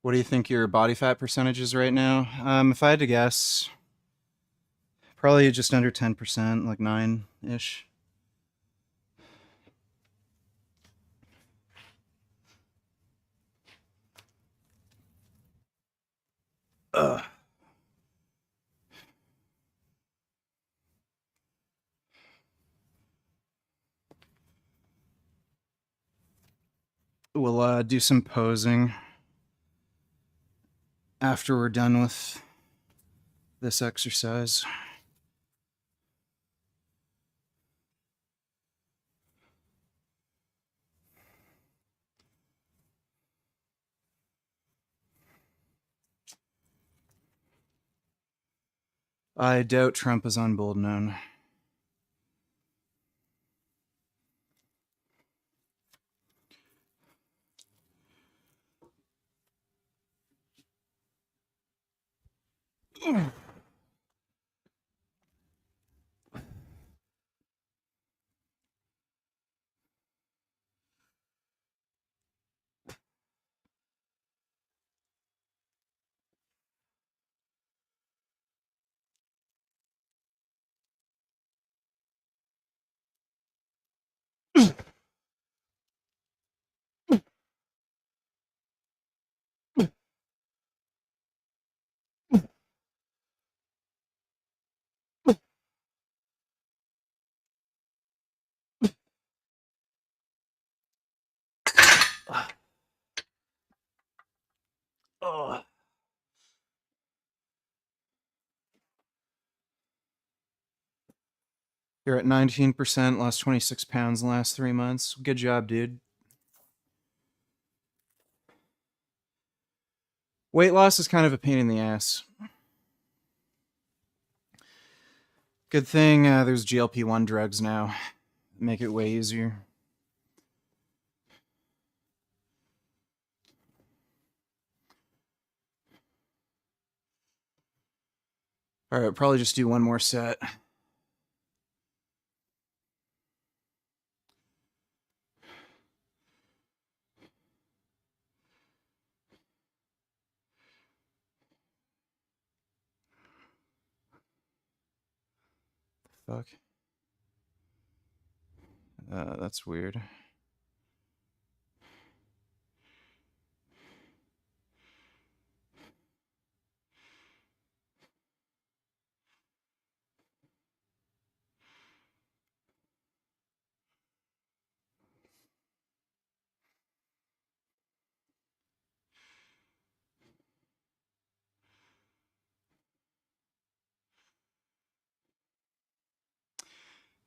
What do you think your body fat percentage is right now? If I had to guess, probably just under 10%, like 9-ish. Ugh. We'll do some posing after we're done with this exercise. I doubt Trump is on Boldenone. Oh. You're at 19%, lost 26 pounds in the last 3 months. Good job, dude. Weight loss is kind of a pain in the ass. Good thing there's GLP-1 drugs now. Make it way easier. All right, probably just do one more set. Fuck. That's weird.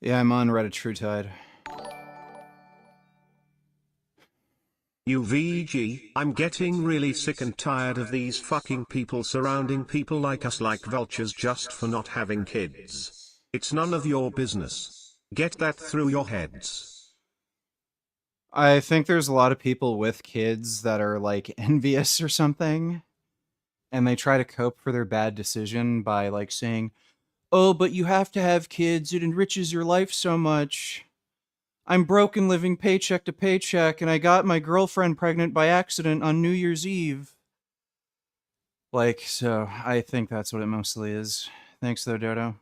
Yeah, I'm on Reddit TrueTide. UVG, I'm getting really sick and tired of these fucking people surrounding people like us like vultures just for not having kids. It's none of your business. Get that through your heads. I think there's a lot of people with kids that are like envious or something, and they try to cope for their bad decision by like saying, "Oh, but you have to have kids. It enriches your life so much. I'm broken living paycheck to paycheck, and I got my girlfriend pregnant by accident on New Year's Eve." Like, so I think that's what it mostly is. Thanks, though, Dodo.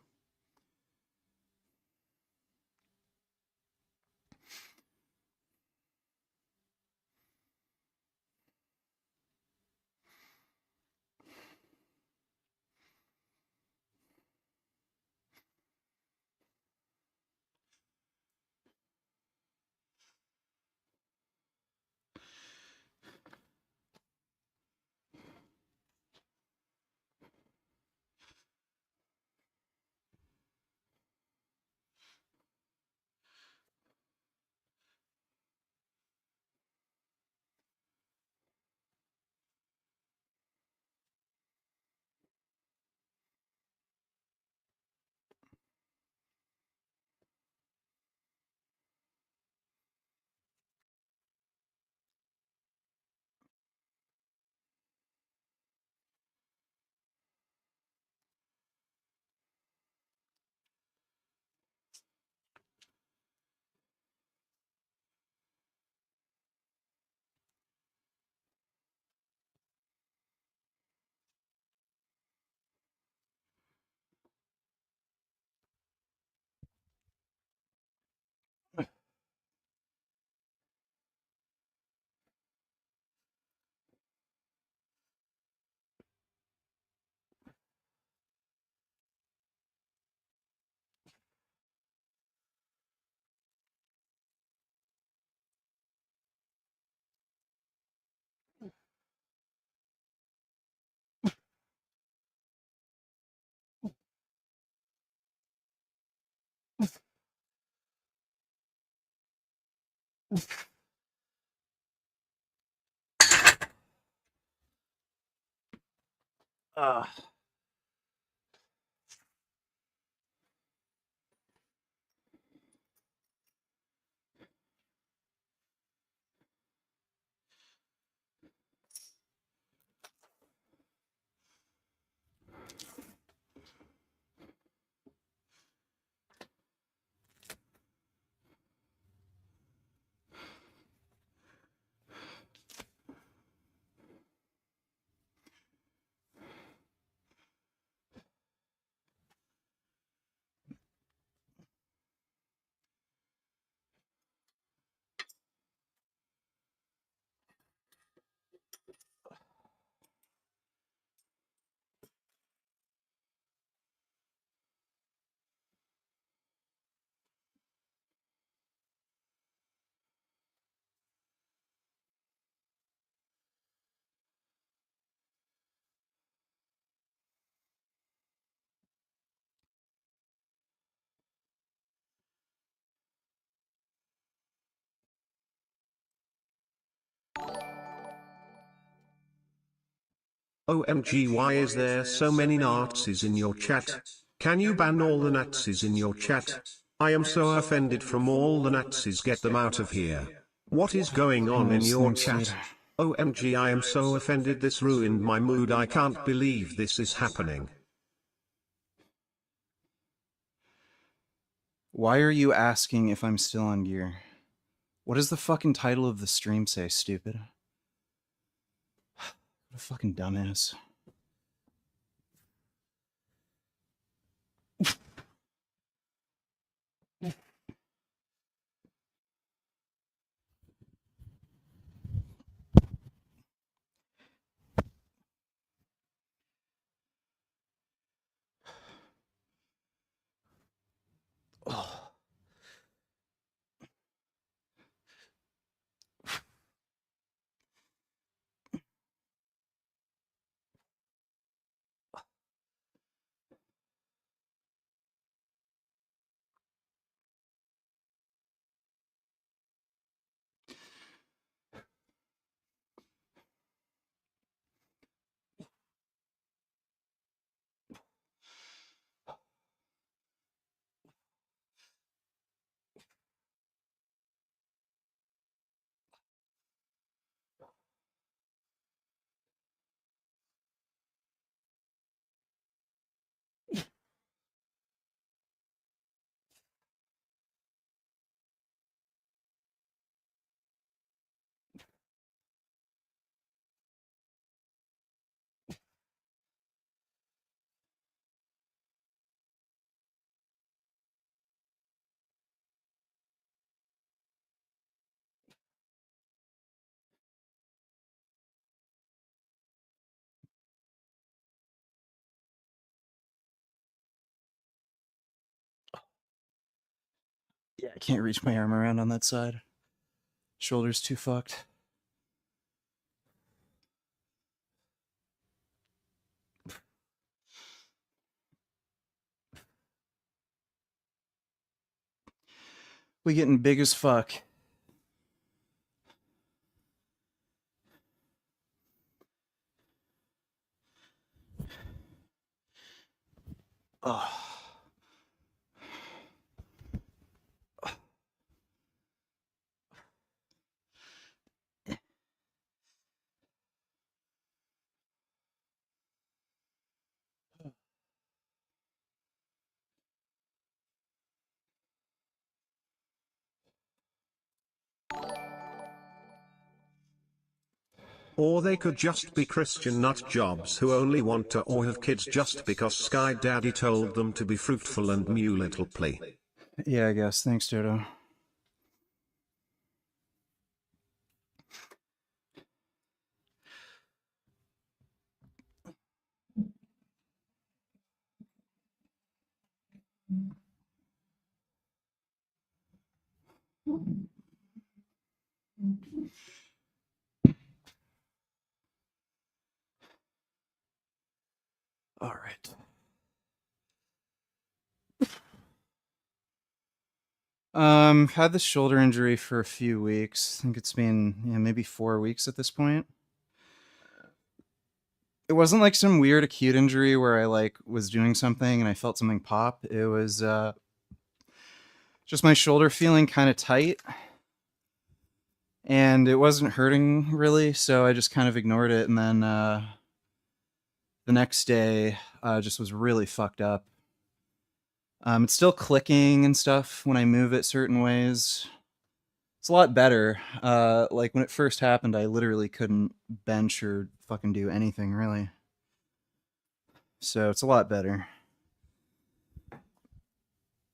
Uh, OMG, why is there so many Nazis in your chat? Can you ban all the Nazis in your chat? I am so offended from all the Nazis, get them out of here. What is going on in Nice, your thanks, dude. chat? OMG, I am so offended, this ruined my mood, I can't believe this is happening. Why are you asking if I'm still on gear? What does the fucking title of the stream say, stupid? What a fucking dumbass. Oh. Yeah, I can't reach my arm around on that side. Shoulder's too fucked. We getting big as fuck. Oh. Or they could just be Christian nut jobs who only want to or have kids just because Sky Daddy told them to be fruitful and multiply. Yeah, I guess. Thanks, Dodo. All right. Had the shoulder injury for a few weeks. I think it's been maybe 4 weeks at this point. It wasn't like some weird acute injury where I like was doing something and I felt something pop. It was just my shoulder feeling kind of tight, and it wasn't hurting really, so I just kind of ignored it. And then the next day, just was really fucked up. It's still clicking and stuff when I move it certain ways. It's a lot better. Like when it first happened, I literally couldn't bench or fucking do anything really. So it's a lot better.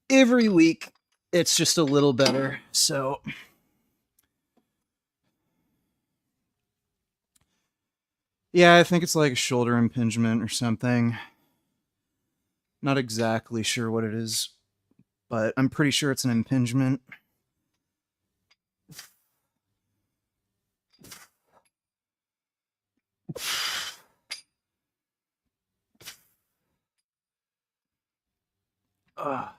Every week, it's just a little better. So yeah, I think it's like a shoulder impingement or something. Not exactly sure what it is, but I'm pretty sure it's an impingement. Ugh.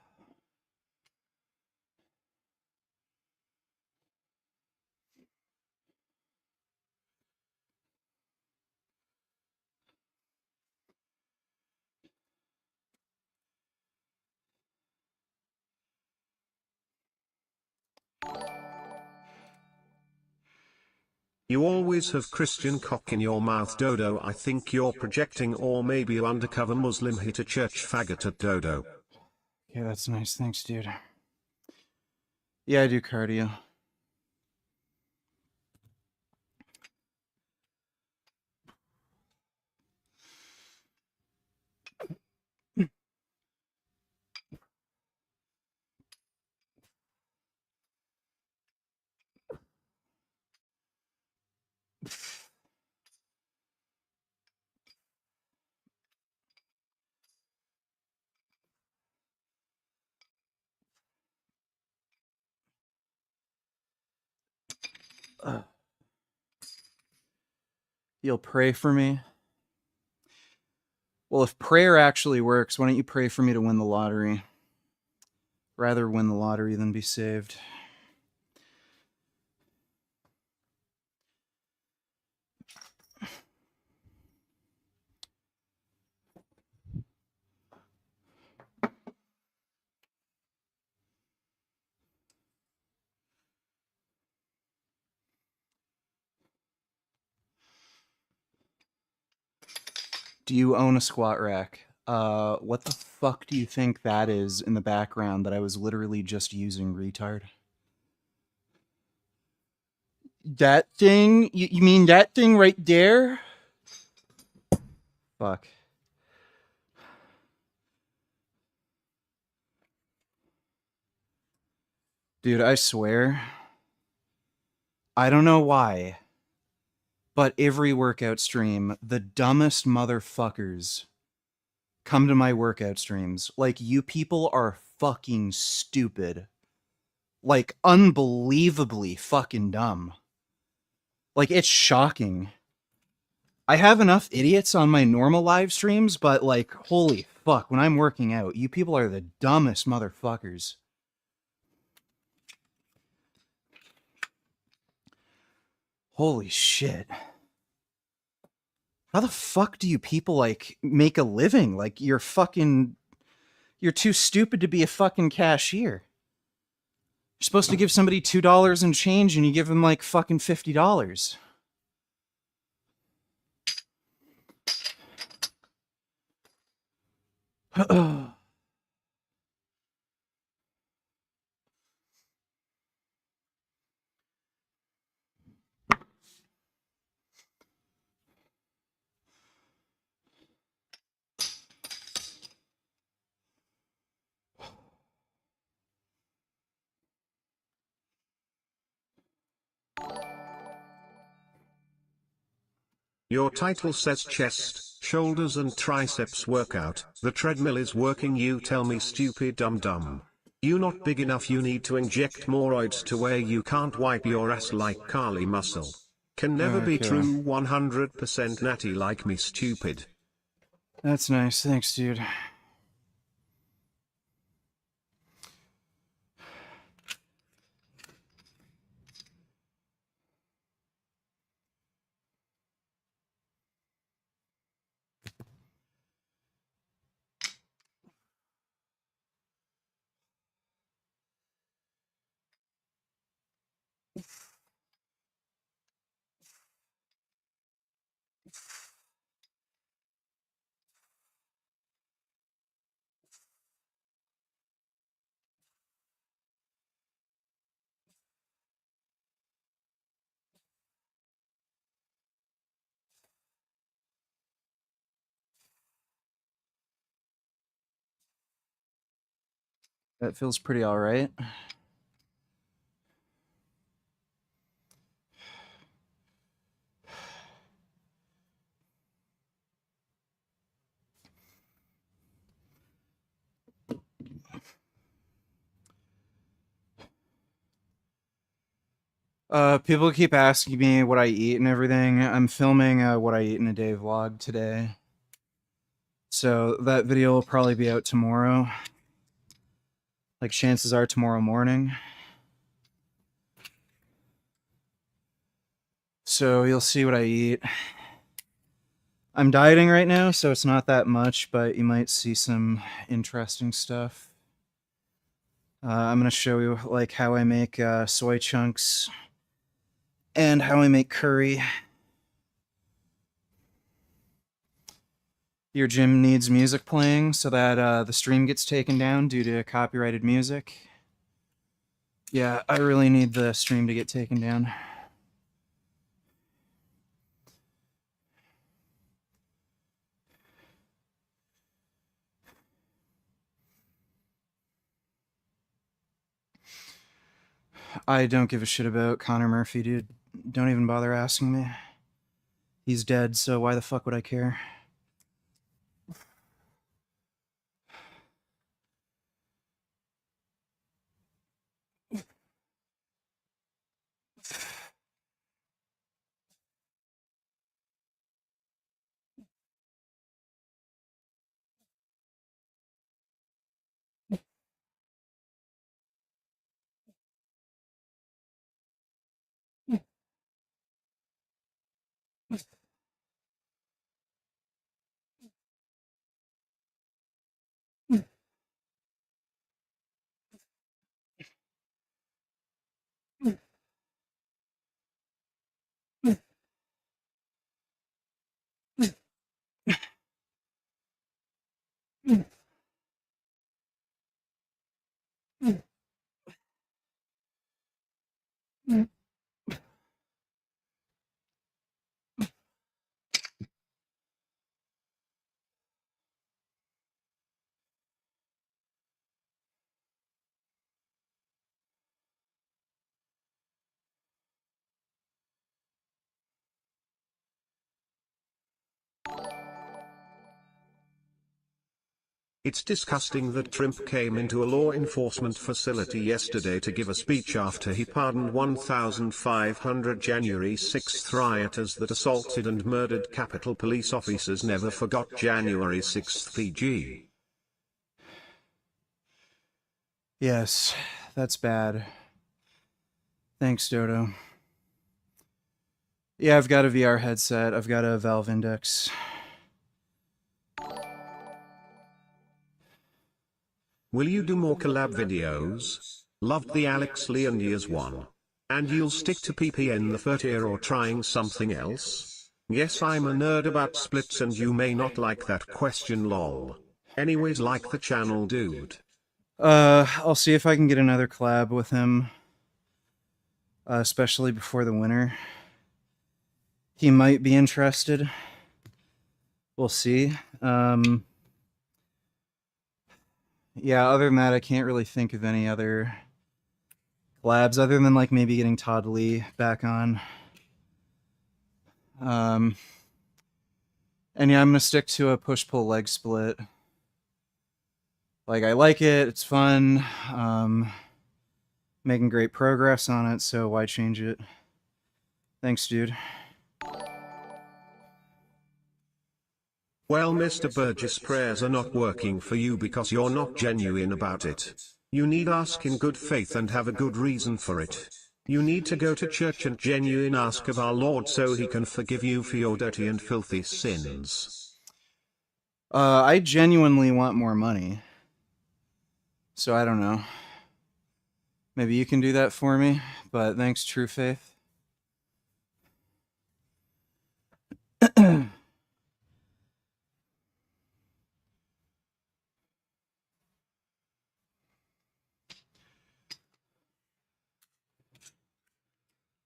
You always have Christian cock in your mouth, Dodo. I think you're projecting, or maybe you undercover Muslim hit a church faggot at Dodo. Yeah, that's nice. Thanks, dude. Yeah, I do cardio. You'll pray for me? Well, if prayer actually works, why don't you pray for me to win the lottery? Rather win the lottery than be saved. Do you own a squat rack? What the fuck do you think that is in the background that I was literally just using, retard? That thing? You mean that thing right there? Fuck. Dude, I swear. I don't know why, but every workout stream, the dumbest motherfuckers come to my workout streams. Like, you people are fucking stupid. Like, unbelievably fucking dumb. Like, it's shocking. I have enough idiots on my normal live streams, but, like, holy fuck, when I'm working out, you people are the dumbest motherfuckers. Holy shit. How the fuck do you people, like, make a living? Like, you're too stupid to be a fucking cashier. You're supposed to give somebody $2 and change and you give them, like, fucking $50. Your title says chest, shoulders and triceps workout. The treadmill is working, you tell me, stupid dumb dumb. You not big enough, you need to inject more roids to where you can't wipe your ass like Carly Muscle. Can never be Okay. true, 100% natty like me, stupid. That's nice. Thanks, dude. That feels pretty alright. People keep asking me what I eat and everything. I'm filming what I eat in a day vlog today. So that video will probably be out tomorrow. Like, chances are tomorrow morning. So you'll see what I eat. I'm dieting right now, so it's not that much, but you might see some interesting stuff. I'm gonna show you, like, how I make soy chunks and how I make curry. Your gym needs music playing so that the stream gets taken down due to copyrighted music. Yeah, I really need the stream to get taken down. I don't give a shit about Connor Murphy, dude. Don't even bother asking me. He's dead, so why the fuck would I care? It's disgusting that Trump came into a law enforcement facility yesterday to give a speech after he pardoned 1,500 January 6th rioters that assaulted and murdered Capitol Police officers. Never forgot January 6th EG. Yes, that's bad. Thanks, Dodo. Yeah, I've got a VR headset. I've got a Valve Index. Will you do more collab videos? Loved the Alex Leonidas one. And you'll stick to PPN the 30 or trying something else? Yes, I'm a nerd about splits and you may not like that question, lol. Anyways, like the channel, dude. I'll see if I can get another collab with him, especially before the winter. He might be interested. We'll see. Yeah, other than that, I can't really think of any other collabs other than like maybe getting Todd Lee back on. And yeah, I'm gonna stick to a push-pull leg split. Like, I like it, it's fun, making great progress on it, so why change it? Thanks, dude. Well, Mr. Burgess, prayers are not working for you because you're not genuine about it. You need ask in good faith and have a good reason for it. You need to go to church and genuine ask of our Lord so he can forgive you for your dirty and filthy sins. I genuinely want more money. So I don't know. Maybe you can do that for me, but thanks, True Faith.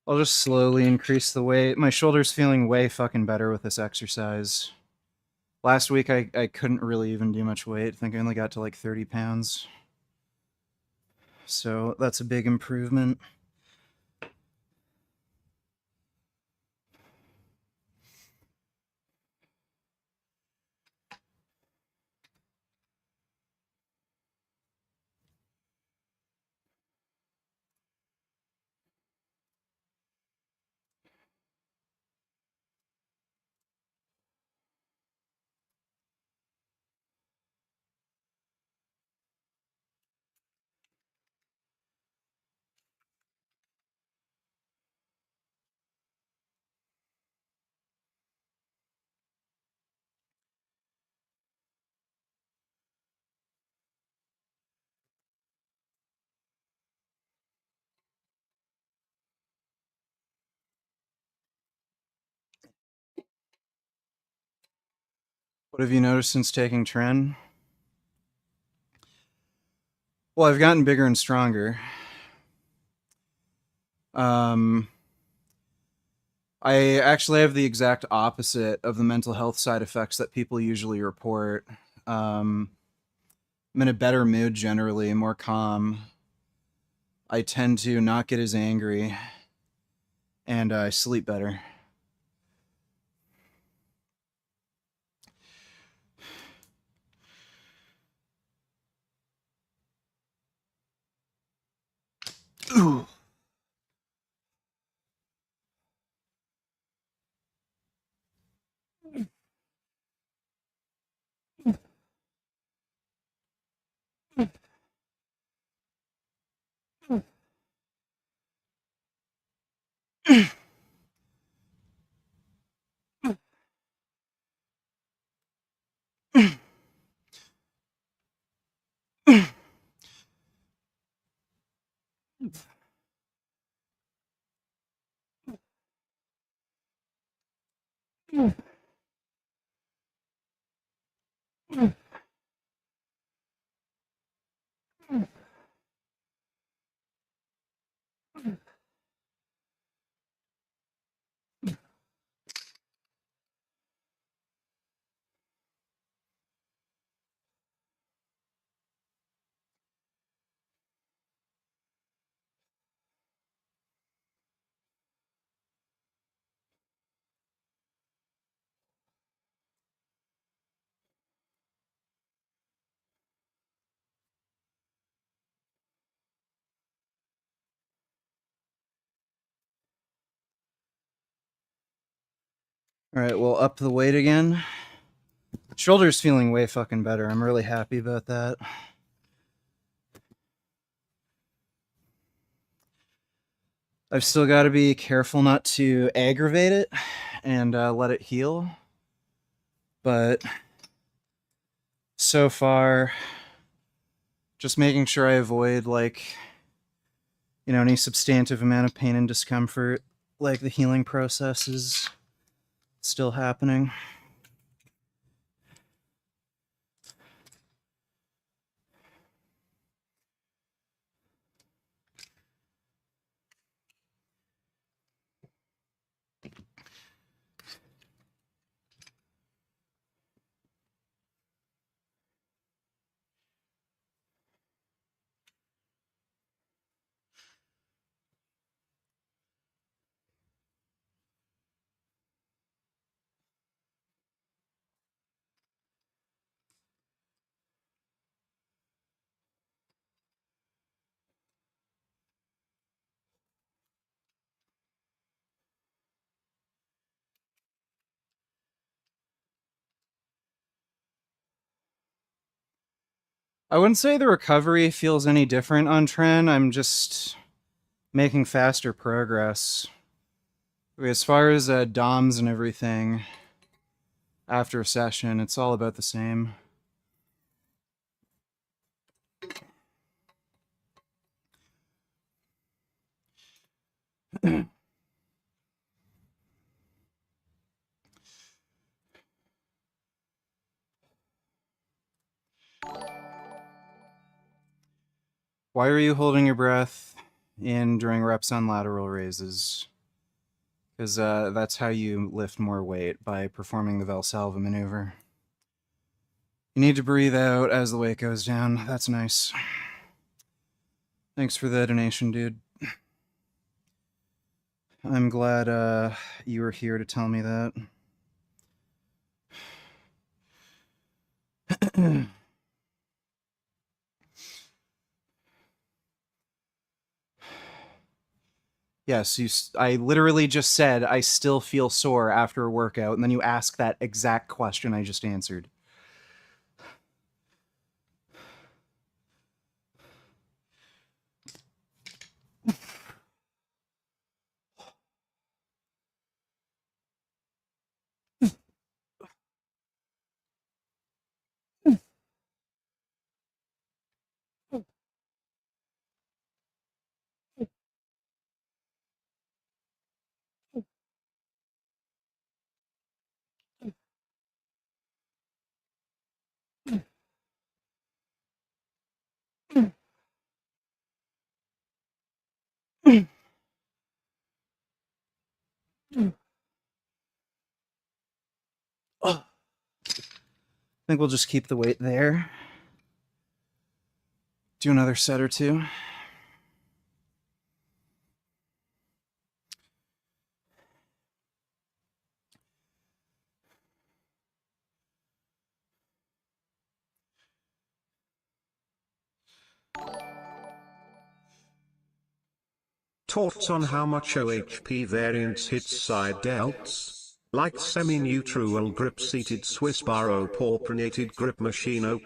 I'll just slowly increase the weight. My shoulder's feeling way fucking better with this exercise. Last week, I couldn't really even do much weight. I think I only got to like 30 pounds. So that's a big improvement. What have you noticed since taking Tren? Well, I've gotten bigger and stronger. Um, I actually have the exact opposite of the mental health side effects that people usually report. Um, I'm in a better mood generally, more calm. I tend to not get as angry, and I sleep better. Ooh. All right, well, up the weight again. Shoulder's feeling way fucking better. I'm really happy about that. I've still got to be careful not to aggravate it and let it heal. But so far, just making sure I avoid, like, any substantive amount of pain and discomfort, like the healing process is still happening. I wouldn't say the recovery feels any different on Tren. I'm just making faster progress. As far as DOMs and everything, after a session, it's all about the same. Why are you holding your breath in during reps on lateral raises? Because that's how you lift more weight, by performing the Valsalva maneuver. You need to breathe out as the weight goes down. That's nice. Thanks for the donation, dude. I'm glad you were here to tell me that. Yes, I literally just said I still feel sore after a workout, and then you ask that exact question I just answered. think we'll just keep the weight there. Do another set or two. Thoughts on how much OHP variance hits side delts? Like semi-neutral grip seated Swiss bar or pronated grip machine op.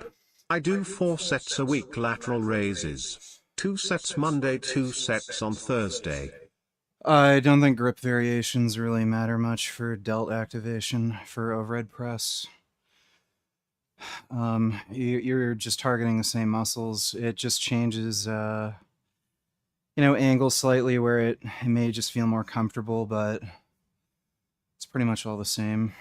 I do 4 sets a week lateral raises. 2 sets Monday, 2 sets on Thursday. I don't think grip variations really matter much for delt activation for overhead press. You're just targeting the same muscles. It just changes, angle slightly where it may just feel more comfortable, but it's pretty much all the same.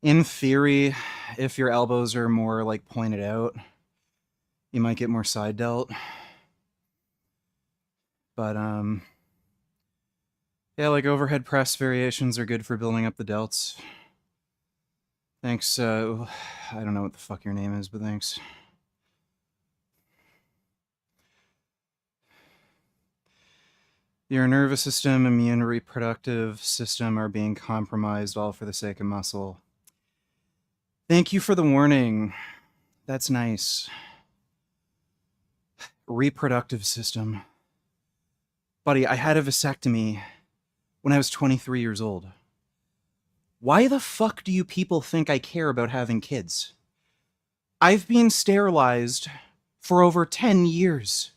In theory, if your elbows are more like pointed out, you might get more side delt. But yeah, like overhead press variations are good for building up the delts. Thanks, I don't know what the fuck your name is, but thanks. Your nervous system, immune, reproductive system are being compromised, all for the sake of muscle. Thank you for the warning. That's nice. Reproductive system. Buddy, I had a vasectomy when I was 23 years old. Why the fuck do you people think I care about having kids? I've been sterilized for over 10 years.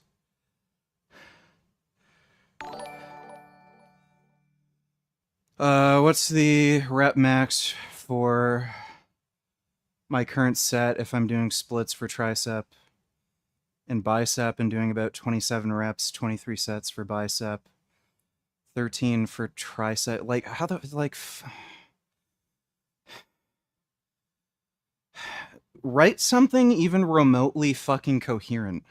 What's the rep max for my current set if I'm doing splits for tricep and bicep and doing about 27 reps, 23 sets for bicep, 13 for tricep? Like, how the, like, write something even remotely fucking coherent.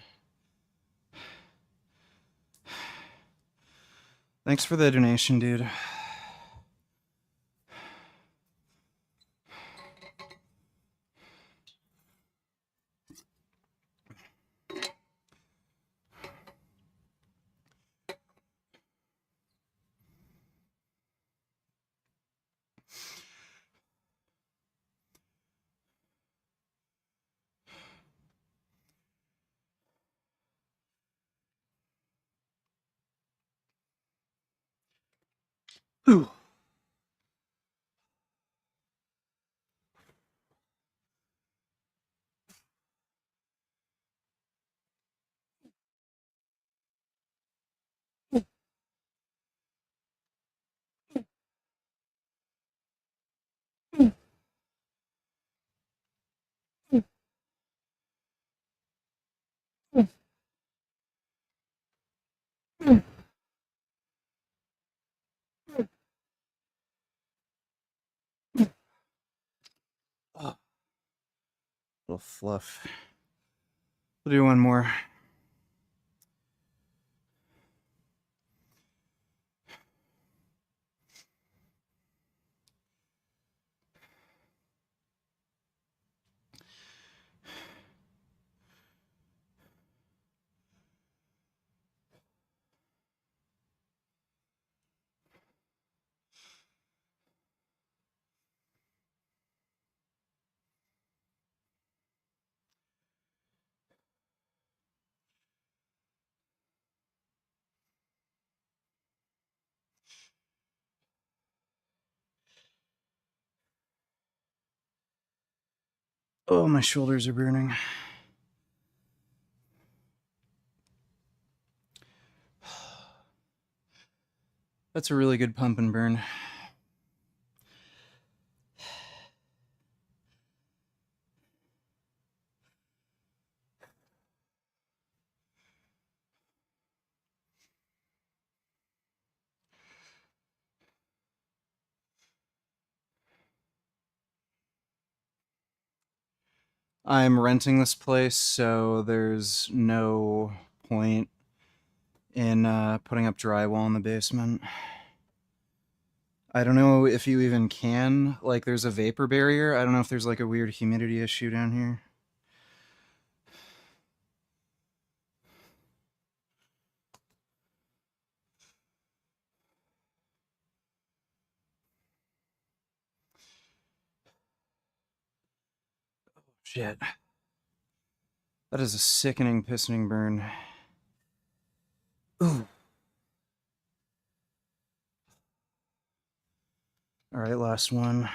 Thanks for the donation, dude. Ooh. Oh. Little fluff. We'll do one more. Oh, my shoulders are burning. That's a really good pump and burn. I'm renting this place, so there's no point in putting up drywall in the basement. I don't know if you even can. Like, there's a vapor barrier. I don't know if there's like a weird humidity issue down here. Shit. That is a sickening, pissening burn. Ooh. All right, last one.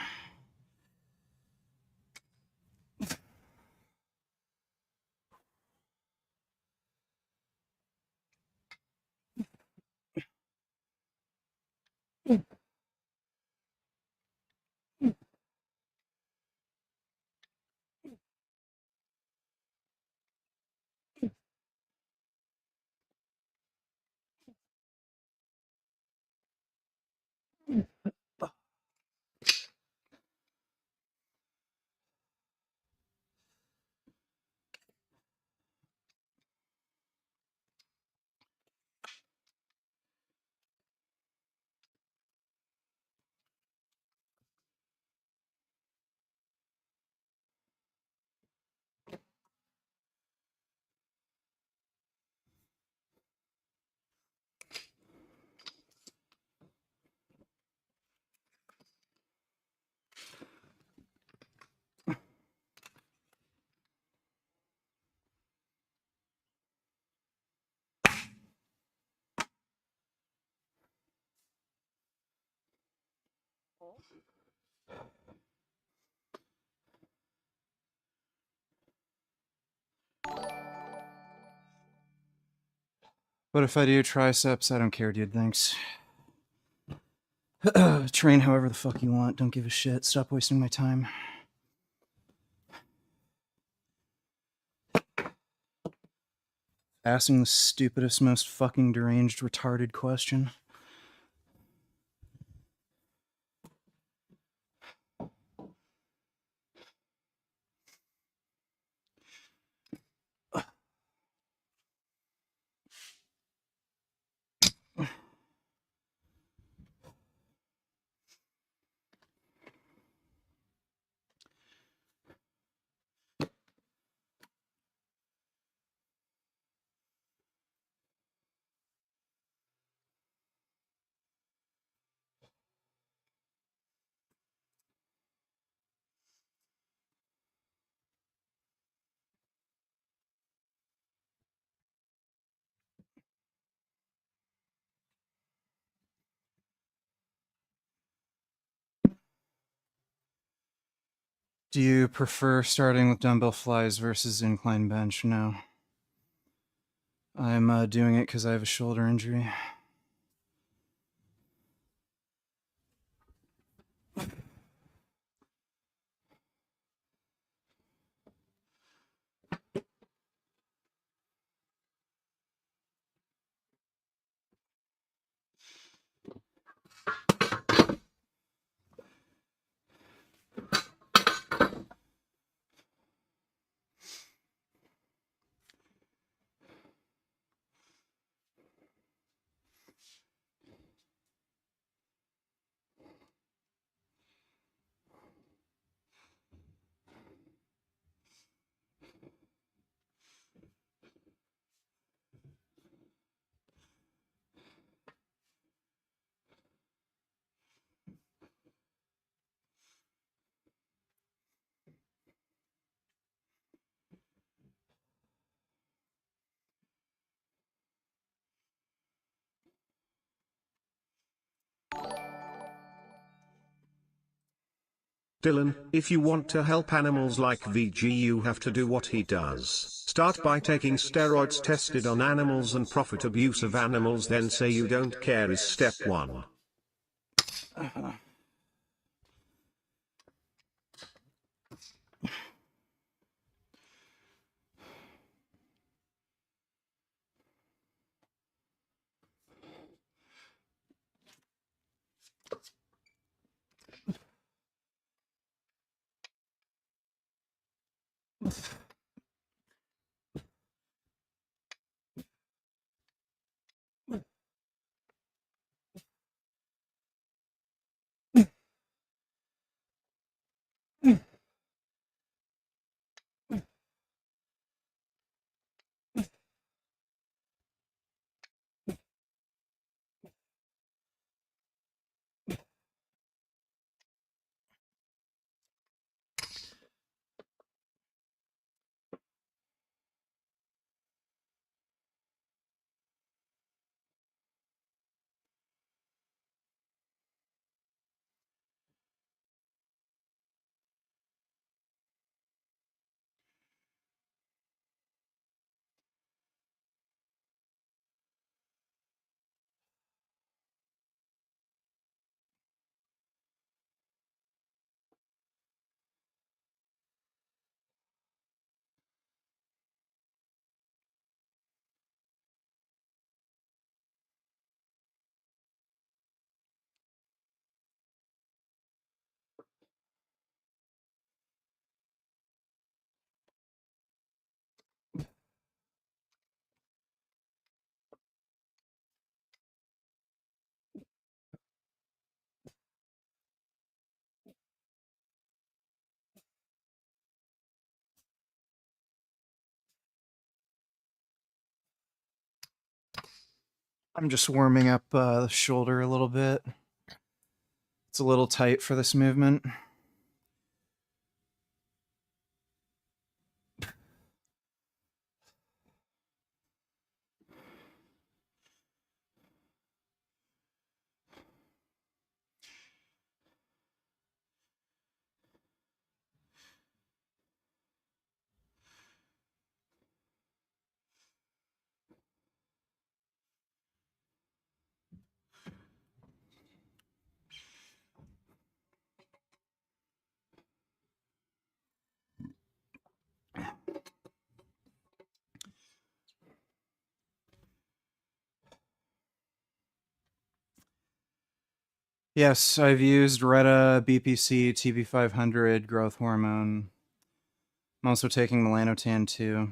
But if I do triceps, I don't care, dude. Thanks. Train however the fuck you want. Don't give a shit. Stop wasting my time. Asking the stupidest, most fucking deranged, retarded question. Do you prefer starting with dumbbell flies versus incline bench? No. I'm doing it because I have a shoulder injury. Dylan, if you want to help animals like VG, you have to do what he does. Start by taking steroids tested on animals and profit abuse of animals, then say you don't care is step 1. I'm just warming up the shoulder a little bit. It's a little tight for this movement. Yes, I've used Retta, BPC, TB500, growth hormone. I'm also taking melanotan too.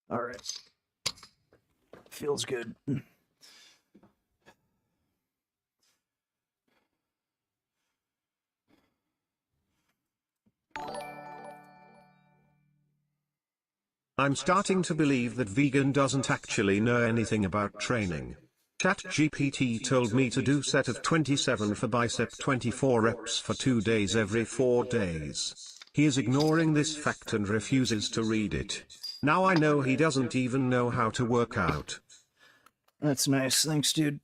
All right. Feels good. I'm starting to believe that vegan doesn't actually know anything about training. ChatGPT told me to do set of 27 for bicep 24 reps for 2 days every 4 days. He is ignoring this fact and refuses to read it. Now I know he doesn't even know how to work out. That's nice. Thanks, dude.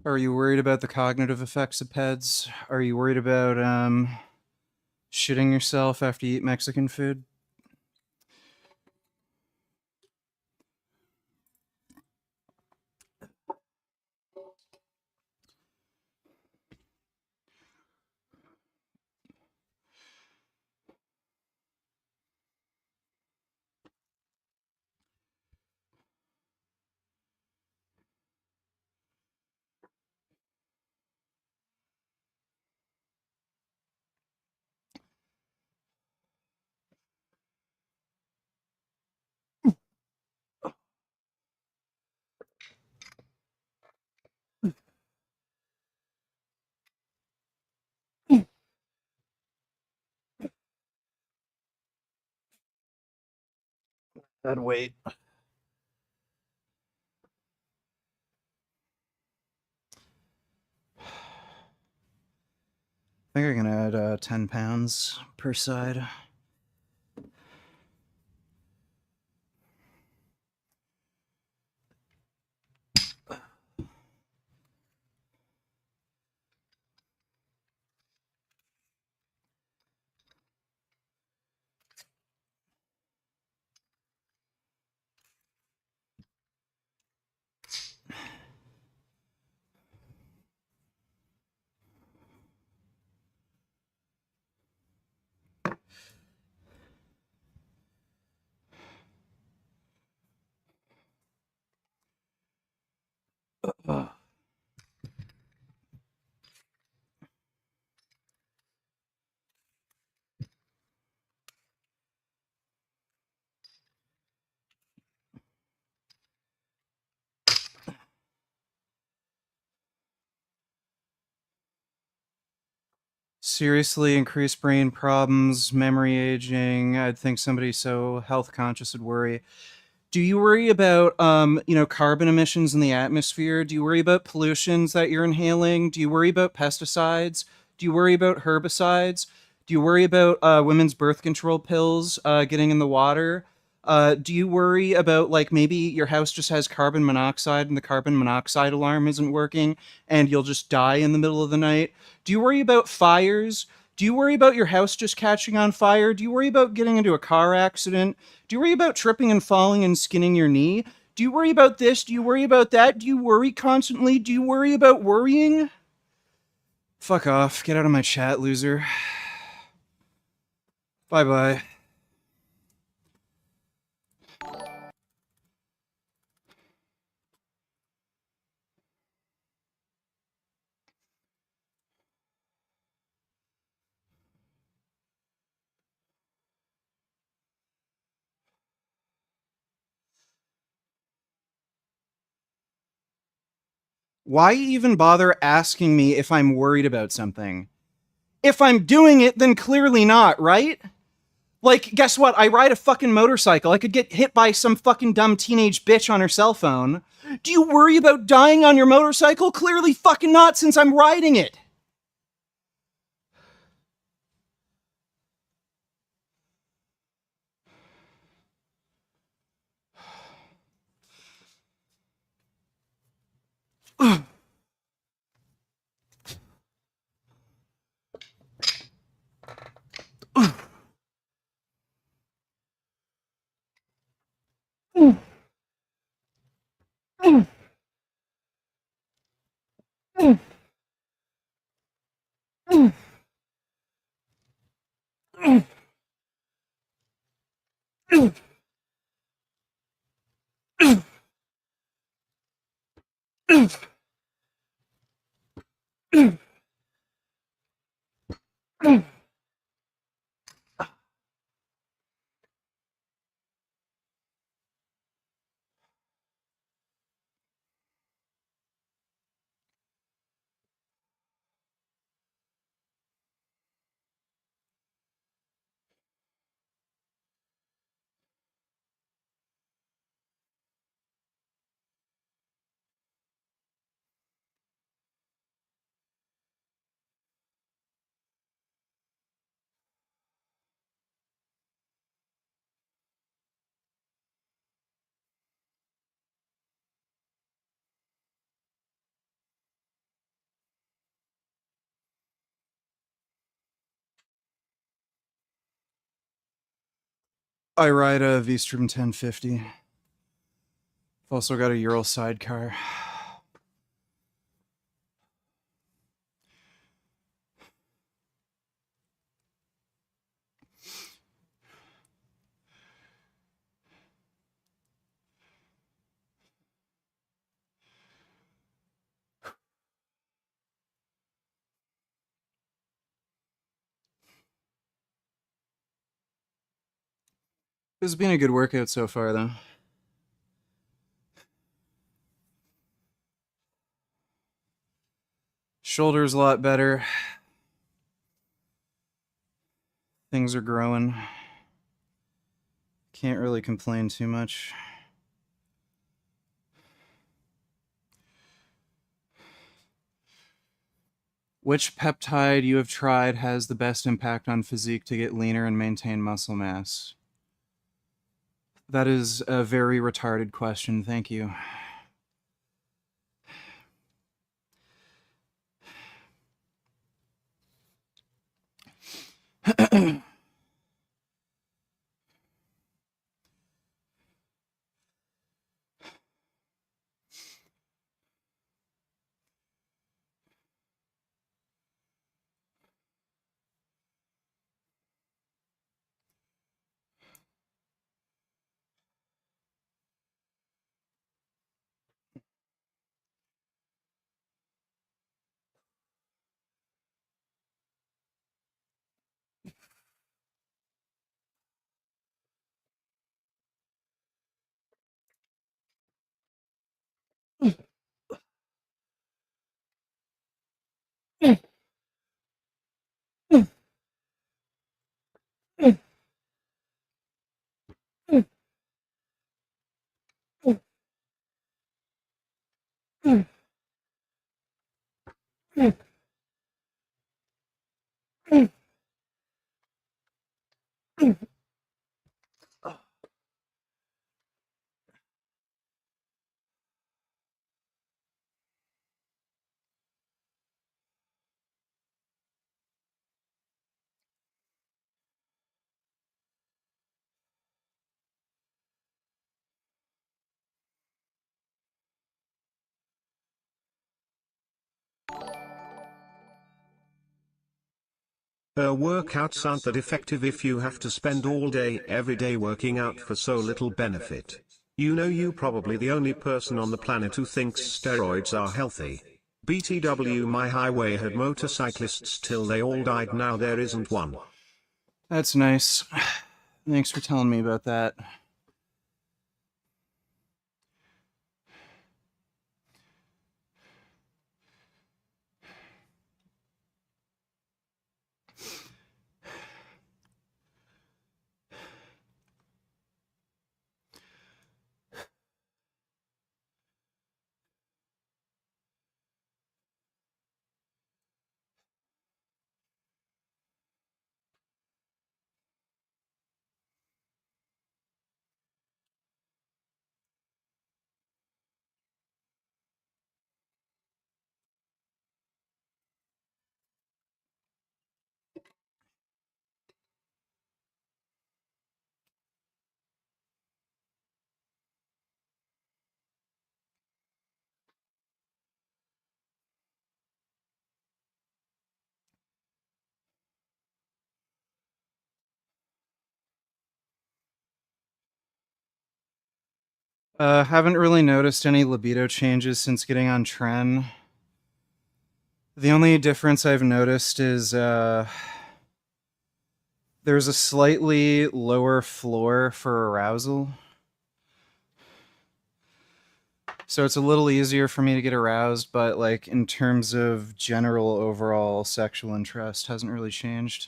Are you worried about the cognitive effects of PEDs? Are you worried about shitting yourself after you eat Mexican food? That weight. I think I can add 10 pounds per side. Seriously increased brain problems, memory aging. I'd think somebody so health conscious would worry. Do you worry about carbon emissions in the atmosphere? Do you worry about pollutions that you're inhaling? Do you worry about pesticides? Do you worry about herbicides? Do you worry about women's birth control pills getting in the water? Do you worry about like maybe your house just has carbon monoxide and the carbon monoxide alarm isn't working and you'll just die in the middle of the night? Do you worry about fires? Do you worry about your house just catching on fire? Do you worry about getting into a car accident? Do you worry about tripping and falling and skinning your knee? Do you worry about this? Do you worry about that? Do you worry constantly? Do you worry about worrying? Fuck off. Get out of my chat, loser. Bye bye. Why even bother asking me if I'm worried about something? If I'm doing it, then clearly not, right? Like, guess what? I ride a fucking motorcycle. I could get hit by some fucking dumb teenage bitch on her cell phone. Do you worry about dying on your motorcycle? Clearly fucking not, since I'm riding it. I ride a V-Strom 1050. I've also got a Ural sidecar. This has been a good workout so far, though. Shoulders a lot better. Things are growing. Can't really complain too much. Which peptide you have tried has the best impact on physique to get leaner and maintain muscle mass? That is a very retarded question. Thank you. Workouts aren't that effective if you have to spend all day every day working out for so little benefit. You know, you probably the only person on the planet who thinks steroids are healthy. BTW, my highway had motorcyclists till they all died, now there isn't one. That's nice. Thanks for telling me about that. Haven't really noticed any libido changes since getting on Tren. The only difference I've noticed is there's a slightly lower floor for arousal. So it's a little easier for me to get aroused, but like in terms of general overall sexual interest, hasn't really changed.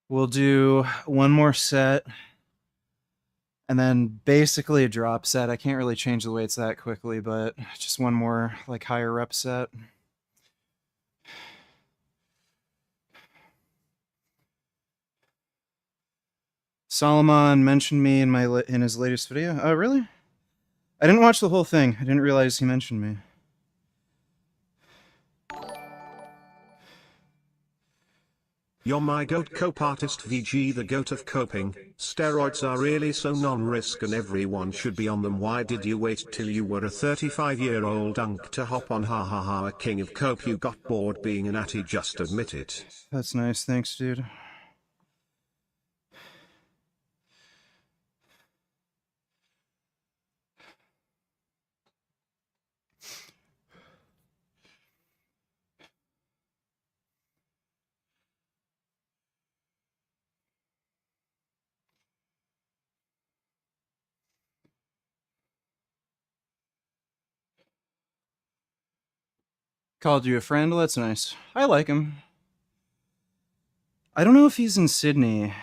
We'll do one more set and then basically a drop set. I can't really change the weights that quickly, but just one more like higher rep set. Solomon mentioned me in his latest video. Oh, really? I didn't watch the whole thing. I didn't realize he mentioned me. You're my goat cope artist VG, the goat of coping. Steroids are really so non-risk and everyone should be on them. Why did you wait till you were a 35-year-old unk to hop on? Ha ha ha, a king of cope. You got bored being an atty, just admit it. That's nice, thanks dude. Called you a friend? Well, that's nice. I like him. I don't know if he's in Sydney.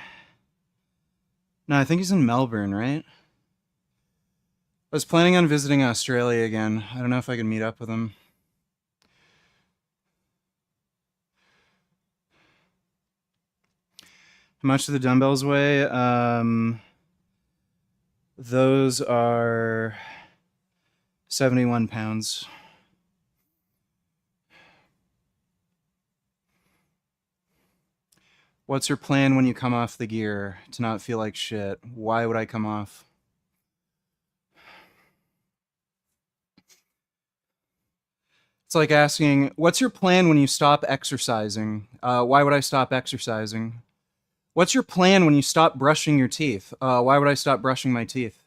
No, I think he's in Melbourne, right? I was planning on visiting Australia again. I don't know if I can meet up with him. How much do the dumbbells weigh? Those are 71 pounds. What's your plan when you come off the gear to not feel like shit? Why would I come off? It's like asking, what's your plan when you stop exercising? Why would I stop exercising? What's your plan when you stop brushing your teeth? Why would I stop brushing my teeth?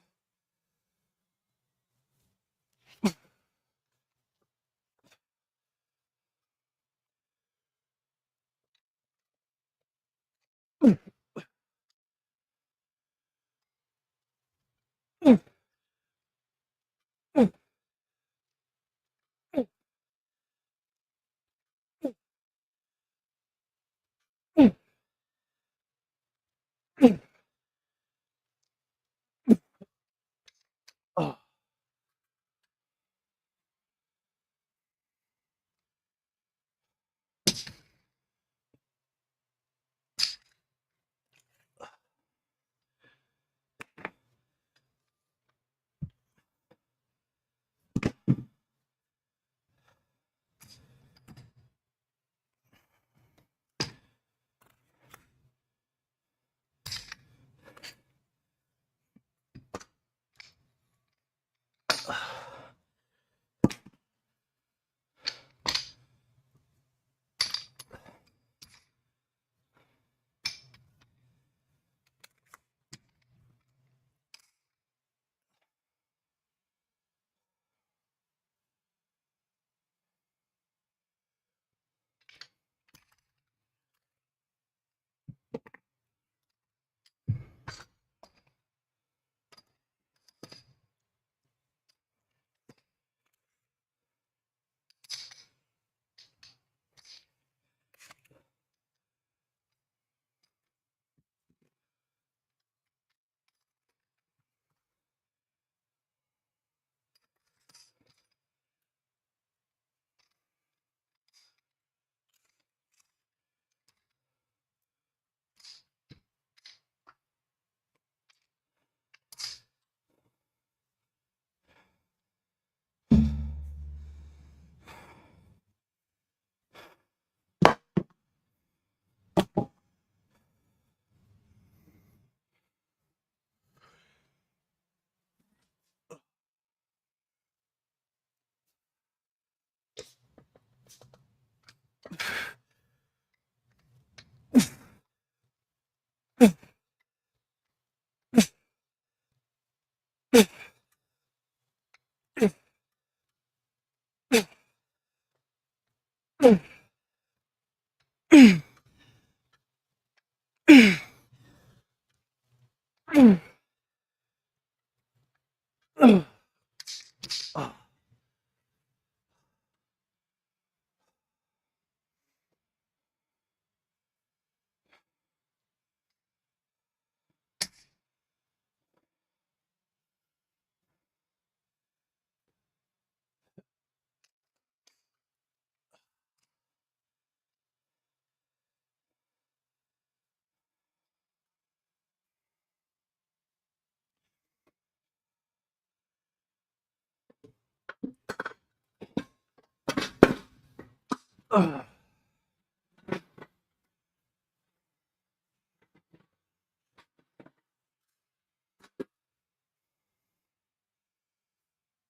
Oh.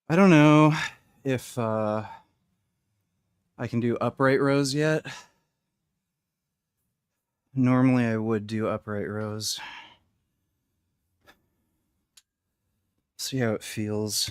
I don't know if I can do upright rows yet. Normally I would do upright rows. See how it feels.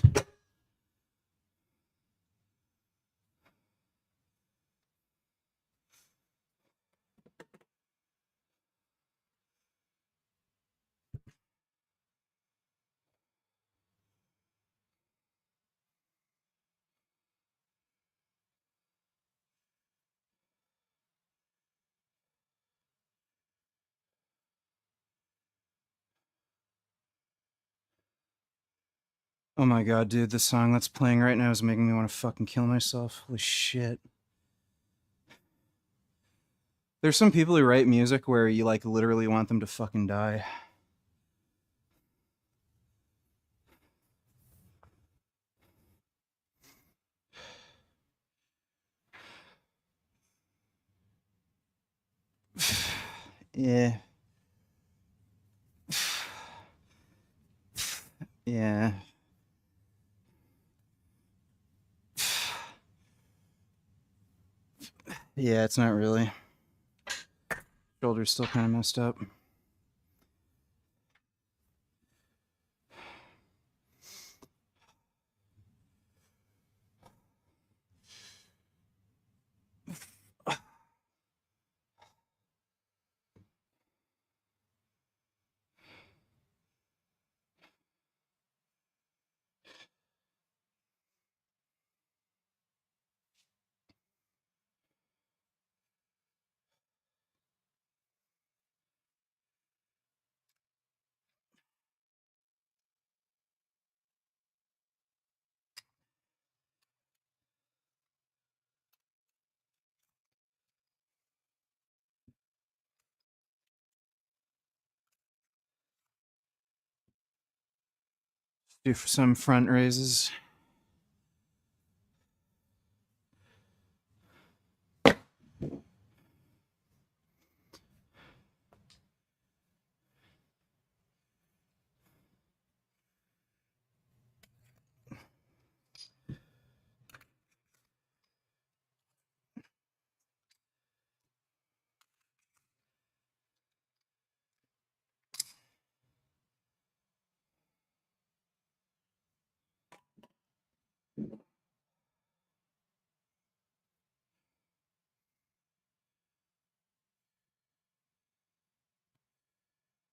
Oh my god, dude, this song that's playing right now is making me want to fucking kill myself. Holy shit. There's some people who write music where you like literally want them to fucking die. Yeah. Yeah. Yeah, it's not really. Shoulder's still kind of messed up. Do for some front raises.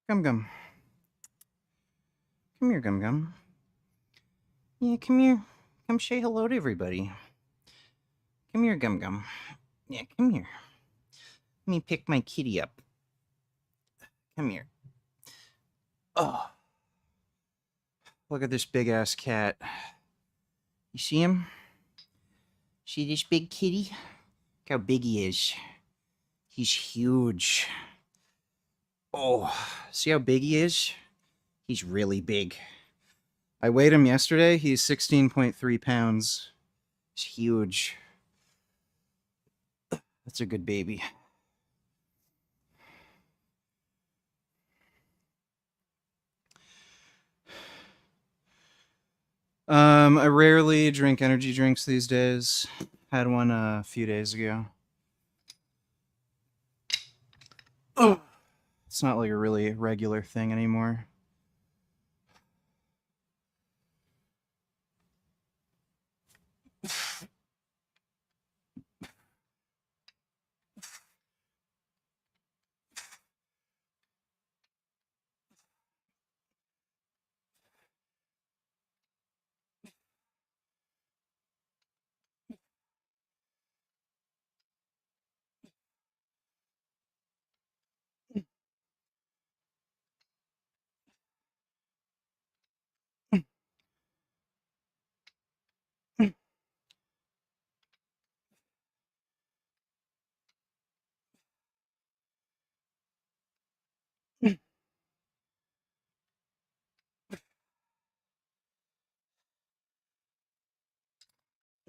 Gum Gum. Come here, Gum Gum. Yeah, come here. Come say hello to everybody. Come here, Gum Gum. Yeah, come here. Let me pick my kitty up. Come here. Oh, look at this big ass cat. You see him? See this big kitty? Look how big he is. He's huge. Oh, see how big he is? He's really big. I weighed him yesterday. He's 16.3 pounds. He's huge. That's a good baby. I rarely drink energy drinks these days. Had one a few days ago. Oh, it's not like a really regular thing anymore.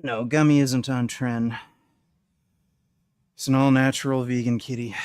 No, Gummy isn't on trend. It's an all-natural vegan kitty.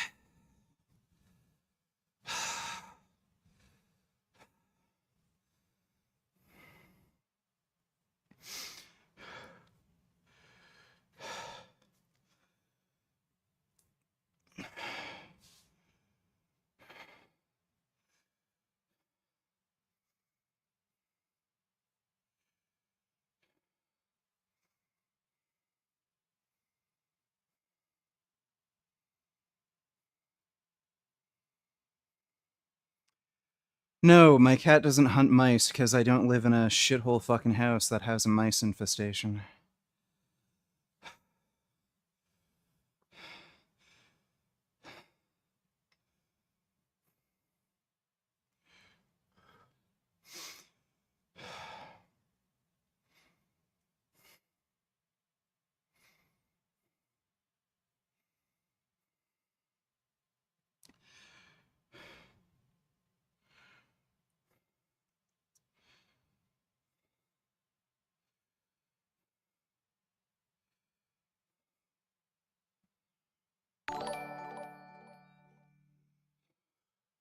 No, my cat doesn't hunt mice because I don't live in a shithole fucking house that has a mice infestation.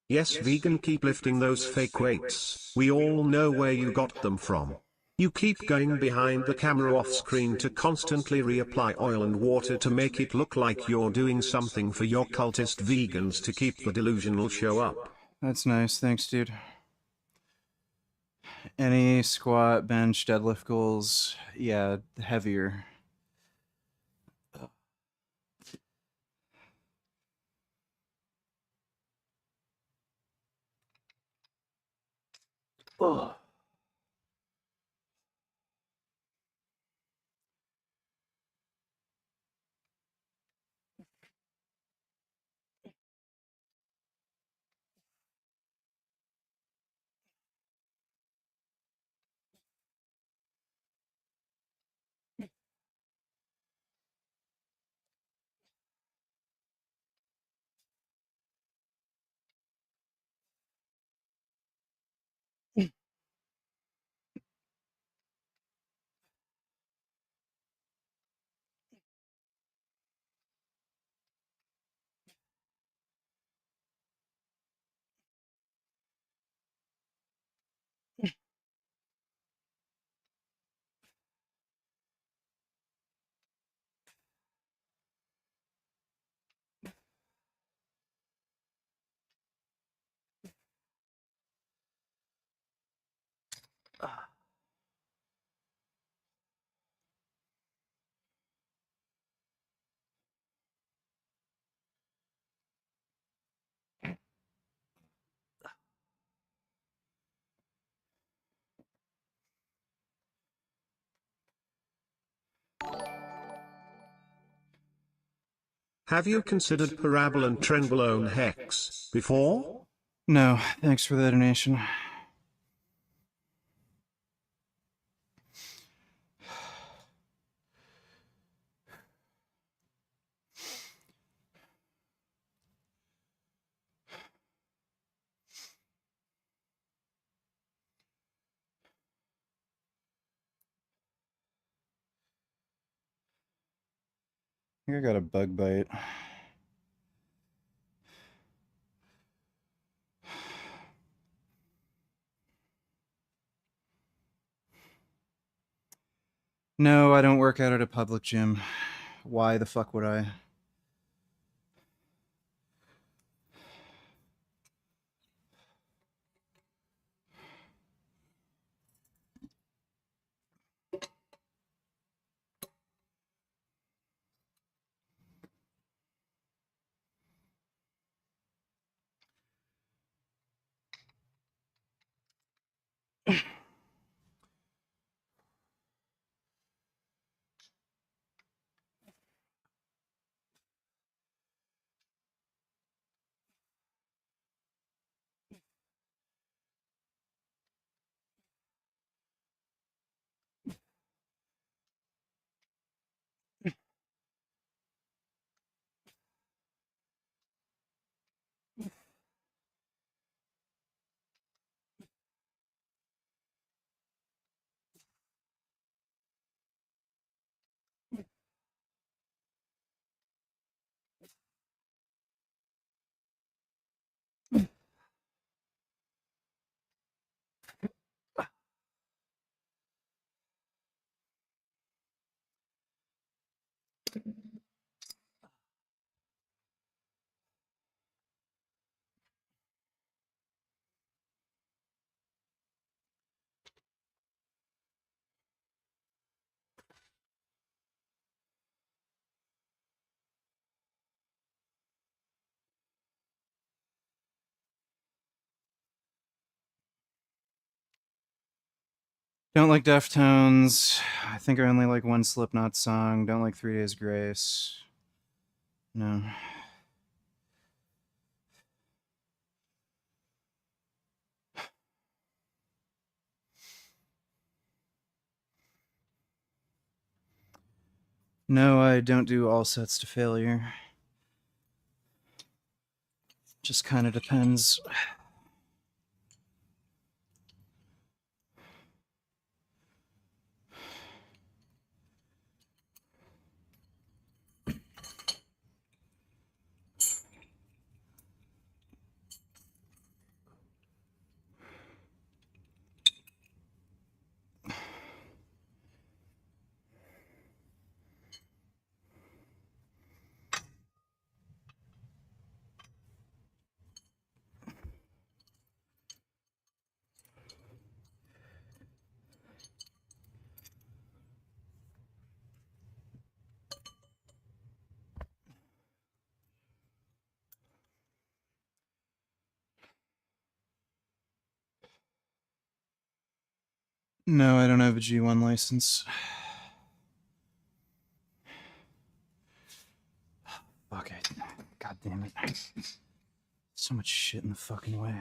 Yes, vegan, keep lifting those fake weights. We all know where you got them from. You keep going behind the camera off screen to constantly reapply oil and water to make it look like you're doing something for your cultist vegans to keep the delusional show up. That's nice. Thanks, dude. Any squat, bench, deadlift goals? Yeah, heavier. Ugh. Have you considered parabolan trenbolone hex before? No, thanks for the donation. I think I got a bug bite. No, I don't work out at a public gym. Why the fuck would I? Don't like Deftones. I think I only like one Slipknot song. Don't like 3 Days Grace. No. No, I don't do all sets to failure. Just kind of depends. No, I don't have a G1 license. Fuck it. God damn it. So much shit in the fucking way.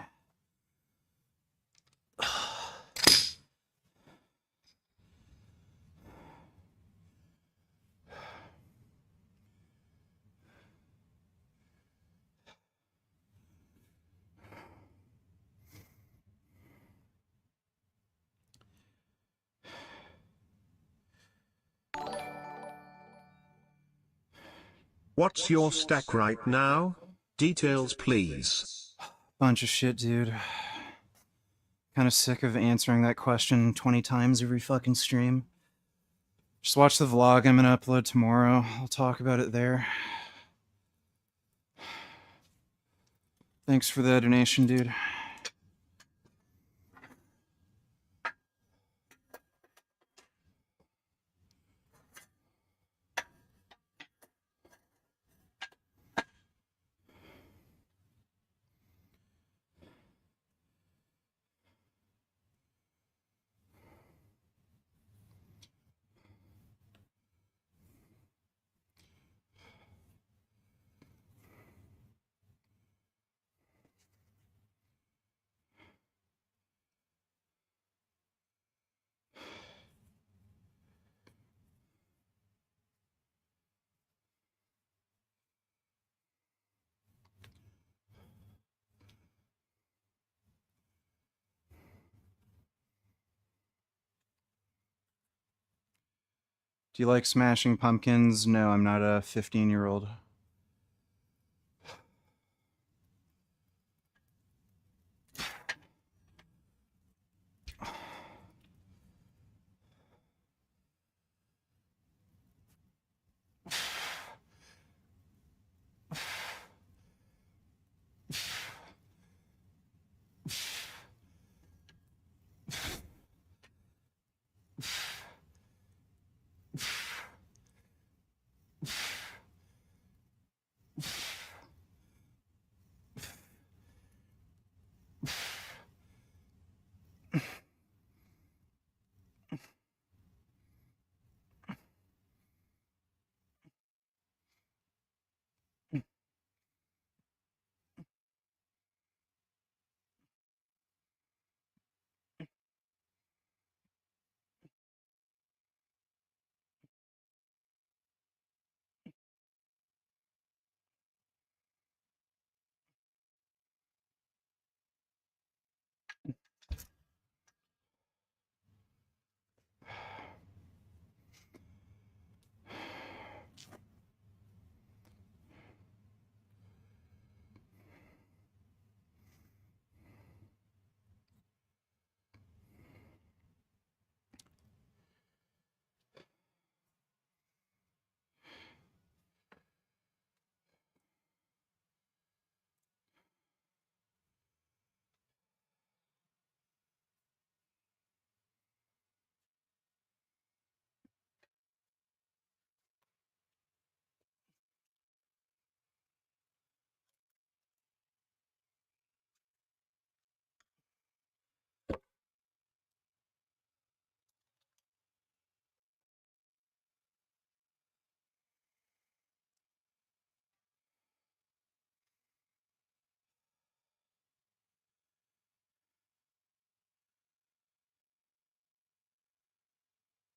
What's your stack right now? Details please. Bunch of shit, dude. Kind of sick of answering that question 20 times every fucking stream. Just watch the vlog I'm gonna upload tomorrow. I'll talk about it there. Thanks for the donation, dude. Do you like Smashing Pumpkins? No, I'm not a 15-year-old.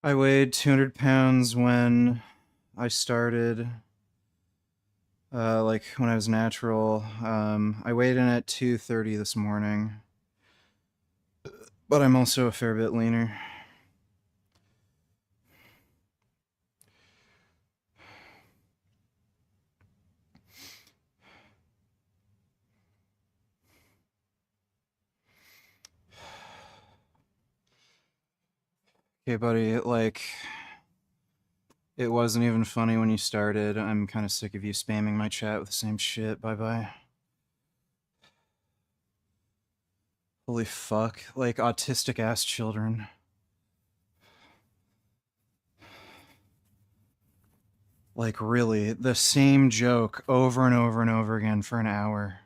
I weighed 200 pounds when I started, like when I was natural. I weighed in at 230 this morning, but I'm also a fair bit leaner. Okay, buddy, it wasn't even funny when you started. I'm kind of sick of you spamming my chat with the same shit. Bye-bye. Holy fuck. Like, autistic-ass children. Like, really, the same joke over and over and over again for an hour.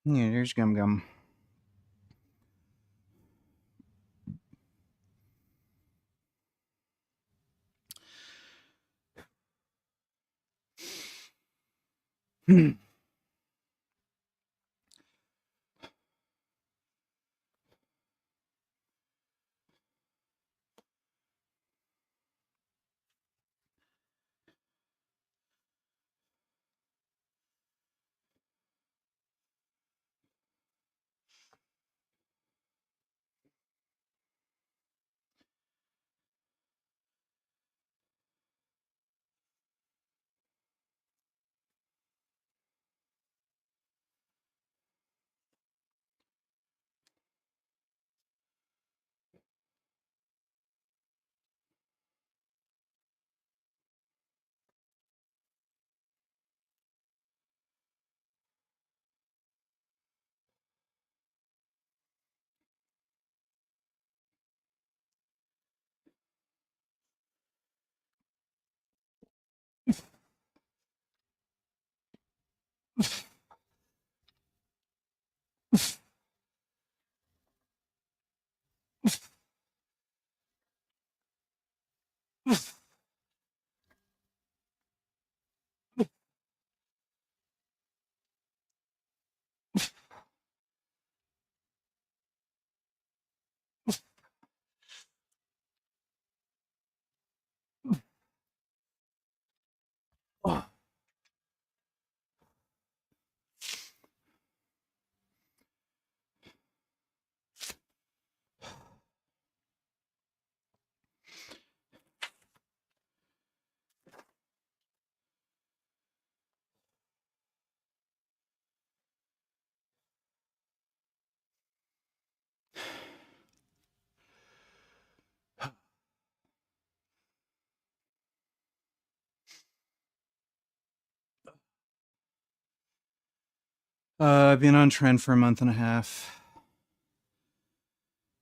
Yeah, there's Gum Gum. I've been on trend for a month and a half.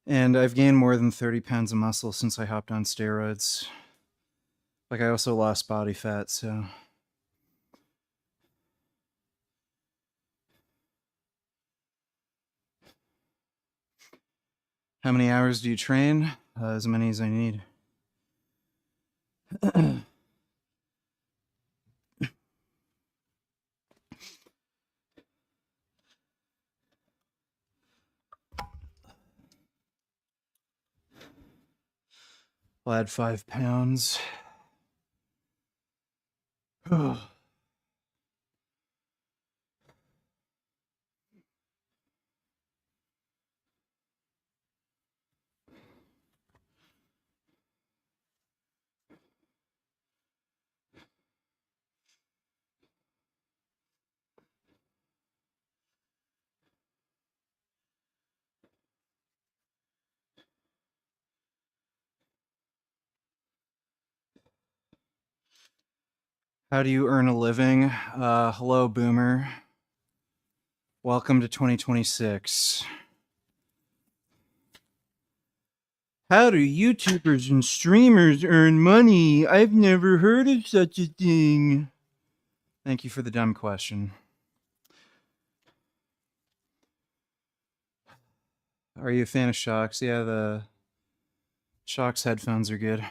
And I've gained more than 30 pounds of muscle since I hopped on steroids. Like, I also lost body fat, so. How many hours do you train? As many as I need. I'll add 5 pounds. How do you earn a living? Hello, Boomer. Welcome to 2026. How do YouTubers and streamers earn money? I've never heard of such a thing. Thank you for the dumb question. Are you a fan of Shocks? Yeah, the Shocks headphones are good.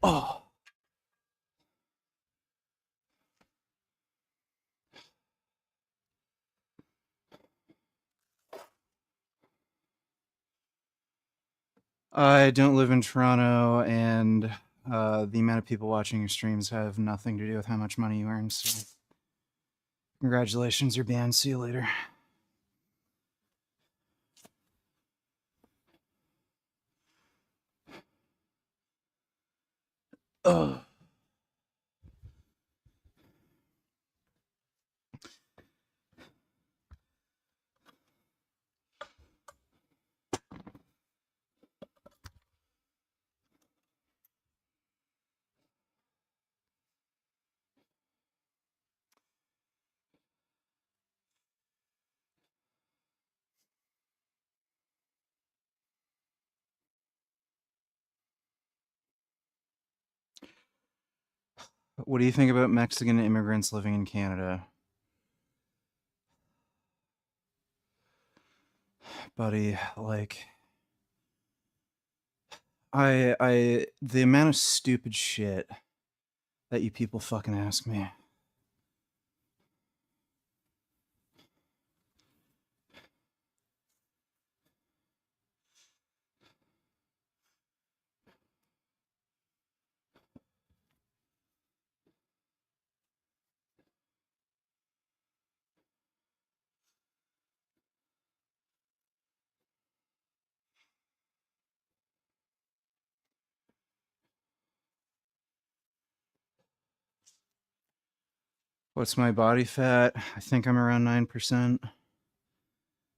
Oh. I don't live in Toronto, and the amount of people watching your streams have nothing to do with how much money you earn. So, congratulations, you're banned. See you later. Ugh. What do you think about Mexican immigrants living in Canada? Buddy, like the amount of stupid shit that you people fucking ask me. What's my body fat? I think I'm around 9%. If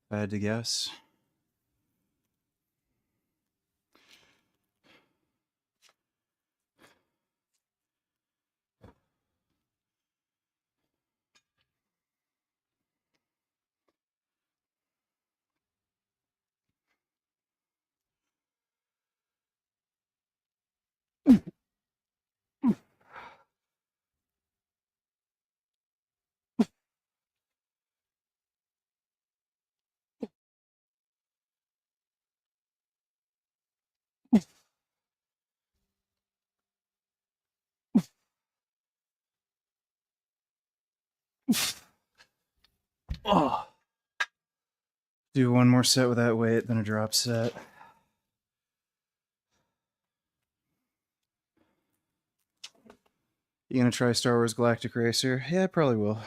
I had to guess. Oh. Do one more set with that weight, then a drop set. You gonna try Star Wars Galactic Racer? Yeah, I probably will.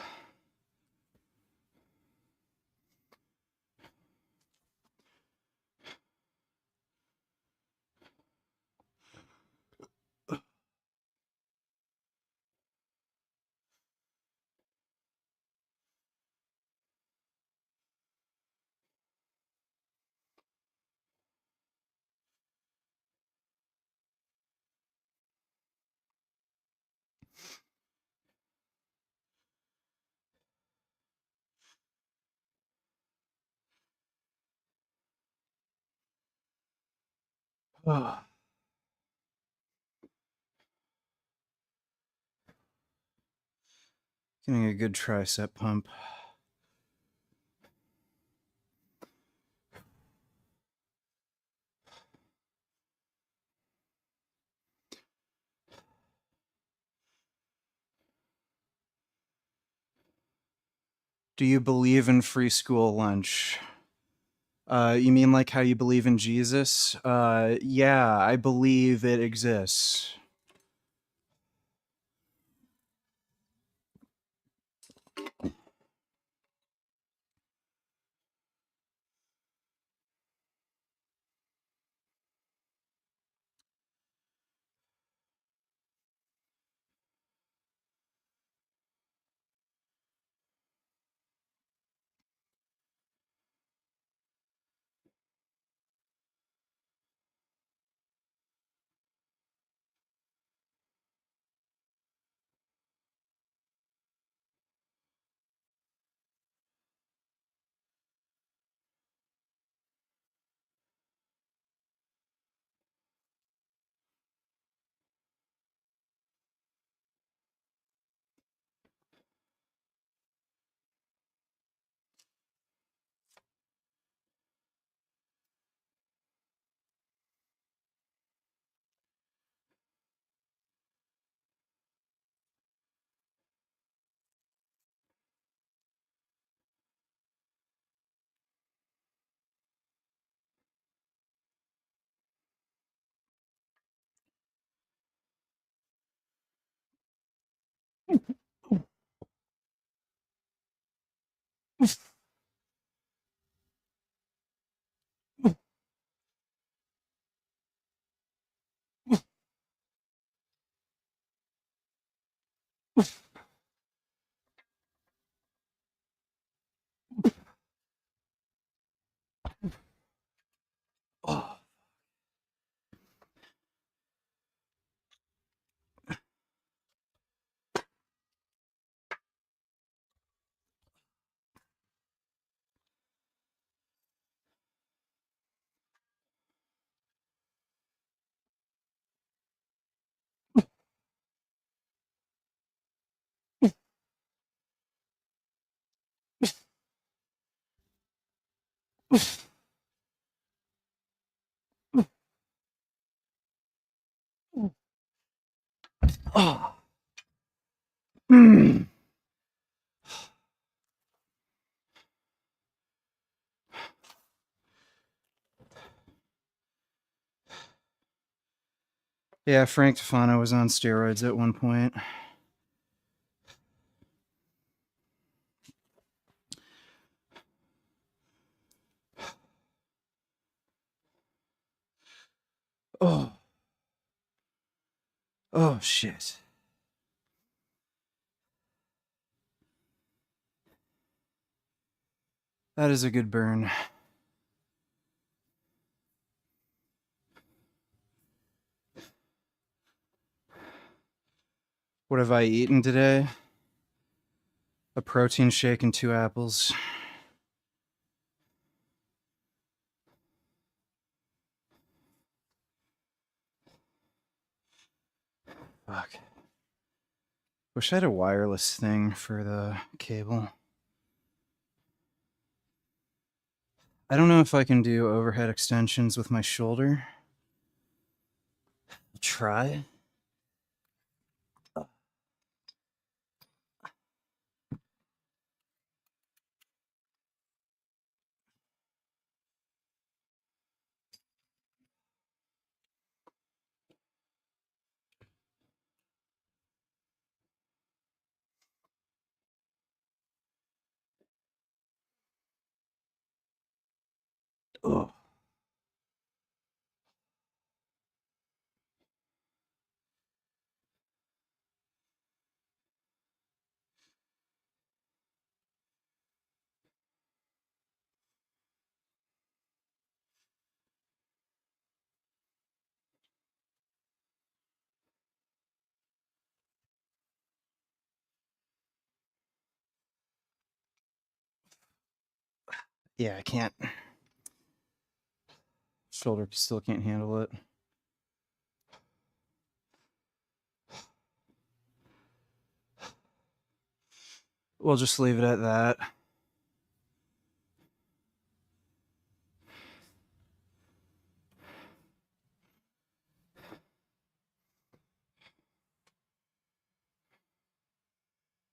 Oh. Getting a good tricep pump. Do you believe in free school lunch? You mean like how you believe in Jesus? Yeah, I believe it exists. Oh. Oh. Mm. Yeah, Frank Tufano was on steroids at one point. Oh. Oh, shit. That is a good burn. What have I eaten today? A protein shake and 2 apples. Fuck. Wish I had a wireless thing for the cable. I don't know if I can do overhead extensions with my shoulder. I'll try. Oh. Yeah, I can't. Shoulder still can't handle it. We'll just leave it at that.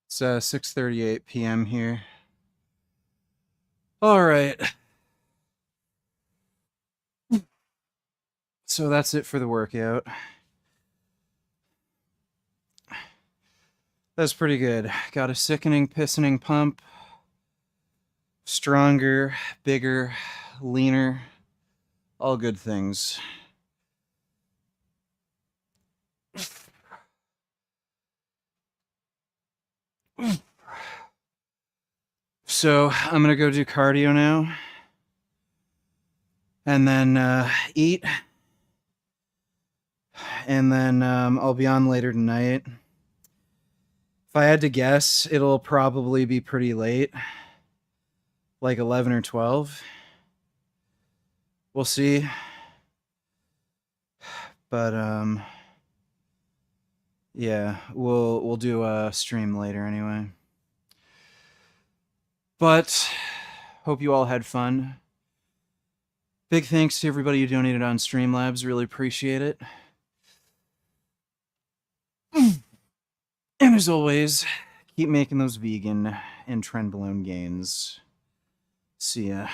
It's 6:38 p.m. here. All right. So that's it for the workout. That's pretty good. Got a sickening, pissening pump. Stronger, bigger, leaner. All good things. So I'm gonna go do cardio now. And then eat. And then I'll be on later tonight. If I had to guess, it'll probably be pretty late. Like 11 or 12. We'll see. But yeah, we'll do a stream later anyway. But hope you all had fun. Big thanks to everybody who donated on Streamlabs. Really appreciate it. And as always, keep making those vegan and trend balloon gains. See ya.